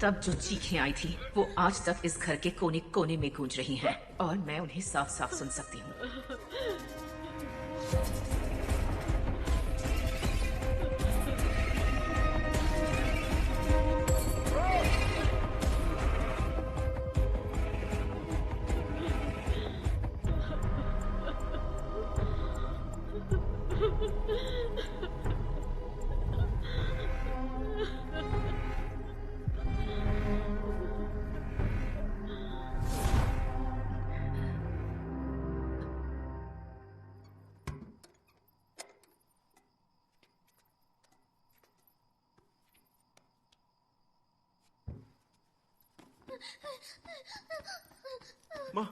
तब जो चीखें आई थी वो आज तक इस घर के कोने कोने में गूंज रही हैं और मैं उन्हें साफ साफ सुन सकती हूँ। माँ,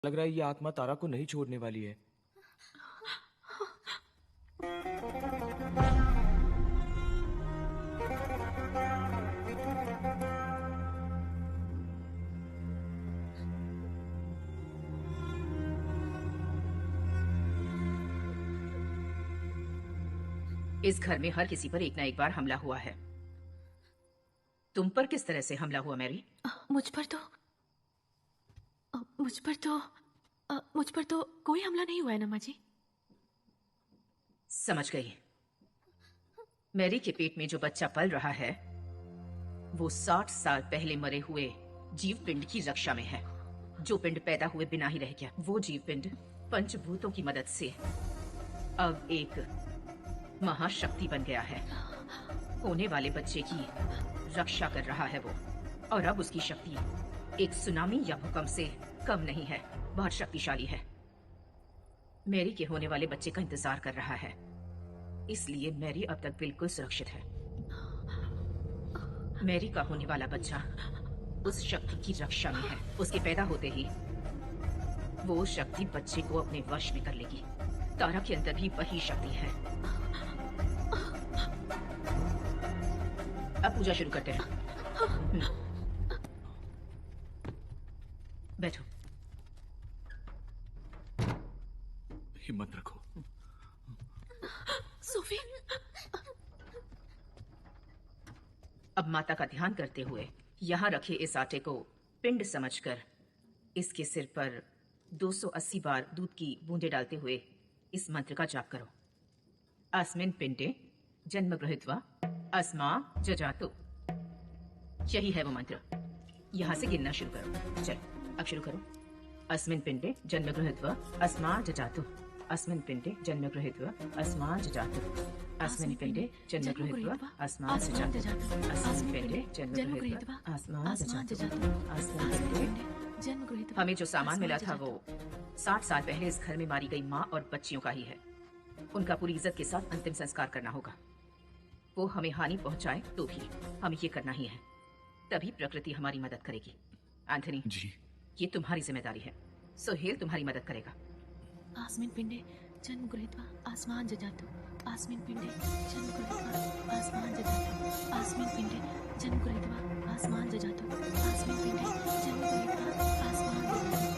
लग रहा है ये आत्मा तारा को नहीं छोड़ने वाली है। इस घर में हर किसी पर एक ना एक बार हमला हुआ है। तुम पर किस तरह से हमला हुआ मैरी? मुझ पर तो कोई हमला नहीं हुआ है ना माँ जी। समझ गई। मैरी के पेट में जो बच्चा पल रहा है वो 60 साल पहले मरे हुए जीव पिंड की रक्षा में है। जो पिंड पैदा हुए बिना ही रह गया, वो जीव पिंड पंचभूतों की मदद से अब एक महाशक्ति बन गया है। होने वाले बच्चे की रक्षा कर रहा है वो, और अब उसकी शक्ति एक सुनामी या भूकंप से कम नहीं है, बहुत शक्तिशाली है। मैरी के होने वाले बच्चे का इंतजार कर रहा है, इसलिए मैरी अब तक बिल्कुल सुरक्षित है। मैरी का होने वाला बच्चा उस शक्ति की रक्षा में है। उसके पैदा होते ही वो शक्ति बच्चे को अपने वश में कर लेगी। तारा के अंदर भी वही शक्ति है। अब पूजा शुरू करते हैं। बैठो। हिम्मत रखो। सोफी, अब माता का ध्यान करते हुए यहाँ रखे इस आटे को पिंड समझकर इसके सिर पर 280 बार दूध की बूंदें डालते हुए इस मंत्र का जाप करो। अस्मिन् पिंडे जन्म गृहीत्वा अस्मा जजातु। यही है वो मंत्र। यहाँ से गिनना शुरू करो। चलो अब शुरू करो। अस्मिन् पिंडे जन्म गृहीत्वा अस्मा जजातु। अस्मिन् पिंडे जन्म गृहीत्वा अस्मा जजातु। अस्मिन् पिंडे जन्म गृहीत्वा अस्मा जजातु। अस्मिन् पिंडे जन्म गृहीत्वा अस्मा जजातु। अस्मिन् पिंडे जन्म गृहीत्वा। हमें जो सामान मिला था वो 60 साल पहले इस घर में मारी गई माँ और बच्चियों का ही है। उनका पूरी इज्जत के साथ अंतिम संस्कार करना होगा। वो हमें हानि पहुंचाए तो भी हमें ये करना ही है, तभी प्रकृति हमारी मदद करेगी। एंथनी जी, ये तुम्हारी जिम्मेदारी है। सोहेल तुम्हारी मदद करेगा। अस्मिन् पिंडे जन्म गृहीत्वा अस्मा जजातु। अस्मिन् पिंडे जन्म गृहीत्वा अस्मा जजातु। अस्मिन् पिंडे जन्म गृहीत्वा अस्मा जजातु। अस्मिन् पिंडे जन्म गृहीत्वा अस्मा जजातु।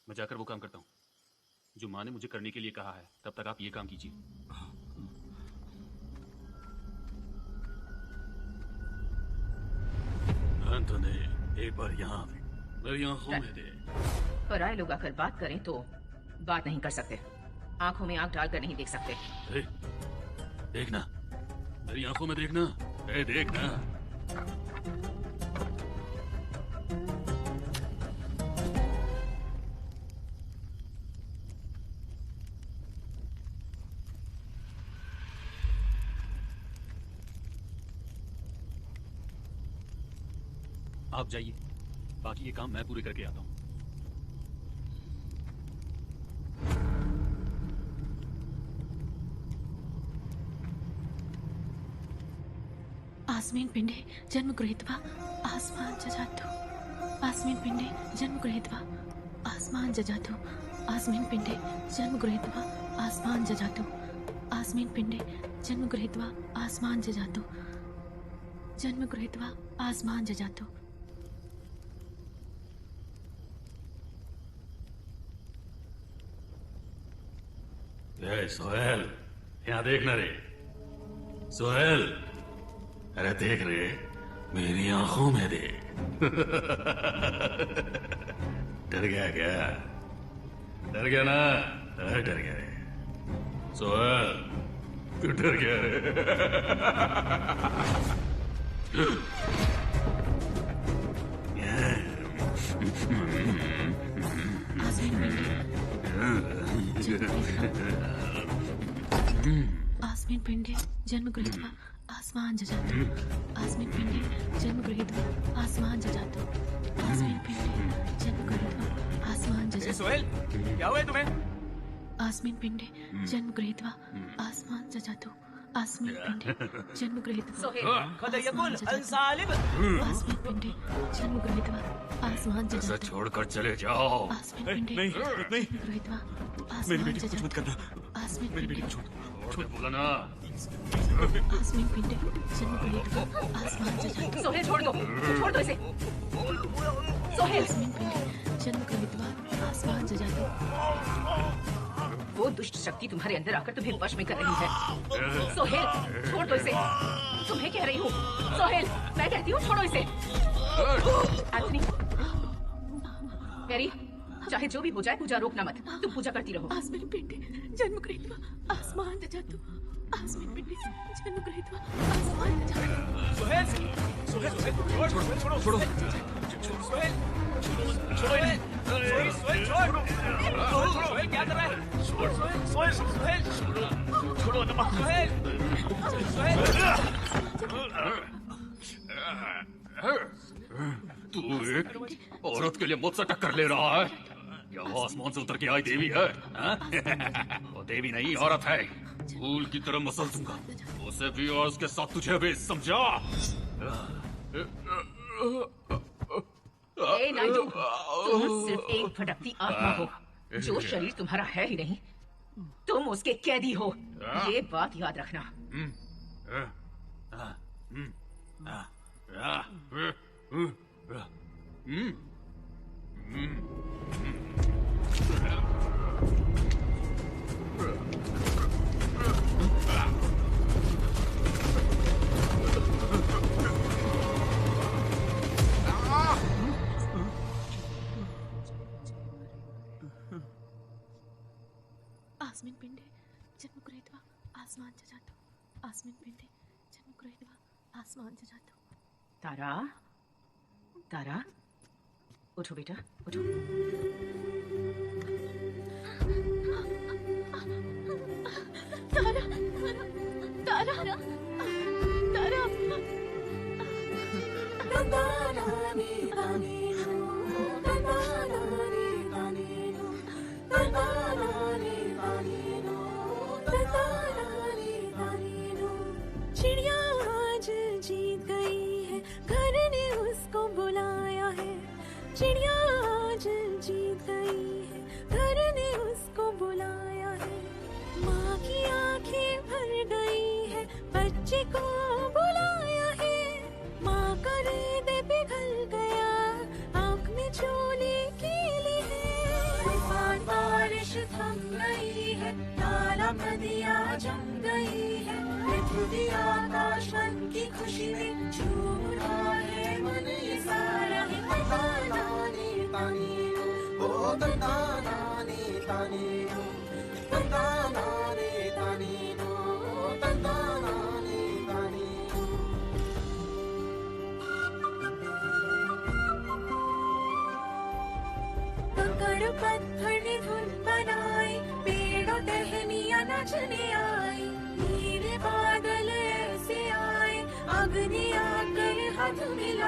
मैं जाकर वो काम करता हूँ जो माँ ने मुझे करने के लिए कहा है। तब तक आप ये काम कीजिए। एंथोनी, एक बार यहाँ मेरी आंखों में दे। पराये लोग आकर बात करें तो बात नहीं कर सकते, आंखों में आंख डालकर नहीं देख सकते। देखना, मेरी आंखों में देखना, देखना। आप जाइए, बाकी ये काम मैं पूरे करके आता हूँ। आस्मिन् पिण्डे जन्म गृहीत्वा आस्मान् जजातु। आस्मिन् पिण्डे जन्म गृहीत्वा आस्मान् जजातु। आस्मिन् पिण्डे जन्म गृहीत्वा आस्मान् जजातु। आस्मिन् पिण्डे जन्म गृहीत्वा आस्मान् जजातु। जन्म गृहीत्वा आस्मान् जजातु। सोहेल, यहाँ देखना रे। सोहेल, अरे देख रे, मेरी आंखों में देख। डर गया क्या? डर गया ना? डर गया रे। सोहेल, तू डर गया रे। आस्मिन् पिण्डे जन्म गृहीत्वा आस्मान् जजातु। आस्मिन् पिण्डे जन्म गृहीत्वा आस्मान् जजातु। आस्मिन् पिण्डे जन्म गृहीत्वा आस्मान् जजातु। सोहेल, क्या हुआ है तुम्हें? आस्मिन् पिण्डे जन्म गृहीत्वा आस्मान् जजातु। आस्मिन् पिण्डे जन्म गृहीत्वा आस्मिन् पिण्डे जन्म गृहीत्वा आस्मान् जजातु। छोड़कर चले जाओ। आस्मिन् पिण्डे गृहीत्वा आस्मान् जजातु। आस्मिन् पिण्डे छोड़ बोला ना। आस्मिन् पिण्डे जन्म गृहीत्वा आस्मान् जजातु। सोहेल छोड़ दो इसे। सोहेल, आस्मिन् पिण्डे जन्म गृहीत्वा आस्मान् जजातु। वो दुष्ट शक्ति तुम्हारे अंदर आकर तुम्हें वश में कर रही है। सोहेल, छोड़ दो इसे। तुम्हें कह रही हूँ सोहेल, मैं कहती हूँ छोड़ो इसे। एंथनी, मैरी, चाहे जो भी हो जाए पूजा रोकना मत। तुम पूजा करती रहो। आस्मिन् पिण्डे जन्म गृहीत्वा आस्मान् जजातु। आस्मिन् पिण्डे जन्म गृहीत्वा आस्मान् जजातु। सोहेल, सोहेल, छोड़ो, छोड़ो, सोहेल, छोड़ो इन्हें। सोहेल, सोहेल क्या कर रहा है? सोहेल, छोड़ो नमक। सोहेल, तू एक औरत के लिए मुझसे टक्कर ले रहा है? क्या वो आसमान से उतर के आई देवी है? वो देवी नहीं, औरत है। फूल की तरह मसल दूंगा उसे भी और उसके साथ तुझे भी, समझा? नायडू, तुम सिर्फ एक भटकती आत्मा हो। जो शरीर तुम्हारा है ही नहीं, तुम उसके कैदी हो। ये बात याद रखना। आस्मिन् पिण्डे जन्म गृहीत्वा आस्मान् जजातु। आस्मिन् पिण्डे जन्म गृहीत्वा आस्मान् जजातु। तारा, तारा, उठो बेटा, उठो। तारा, तारा, तारा। चिड़िया आज जीत गई है, घर ने उसको बुलाया है। चिड़िया आज जीत गई है, घर ने उसको बुलाया है। माँ की आंखें भर गई है, बच्चे को बुलाया है। माँ का हृदय पिघल गया, आँख में चोली कीली है। थम गई है, ताला नदियाँ जम गई है, पृथ्वी आकाश मन की खुशी में झूम रहा है, मन ये सारा है। तंतानानी तानी ओ तंतानानी तानी तंतानानी तानी ओ तंतानानी तानी। कंकड़ पत्थर ने धुन बनाई, पेड़ों टहनियाँ नचने आई, नीले बादल ऐसे आए, अग्नि आकर हाथ मिला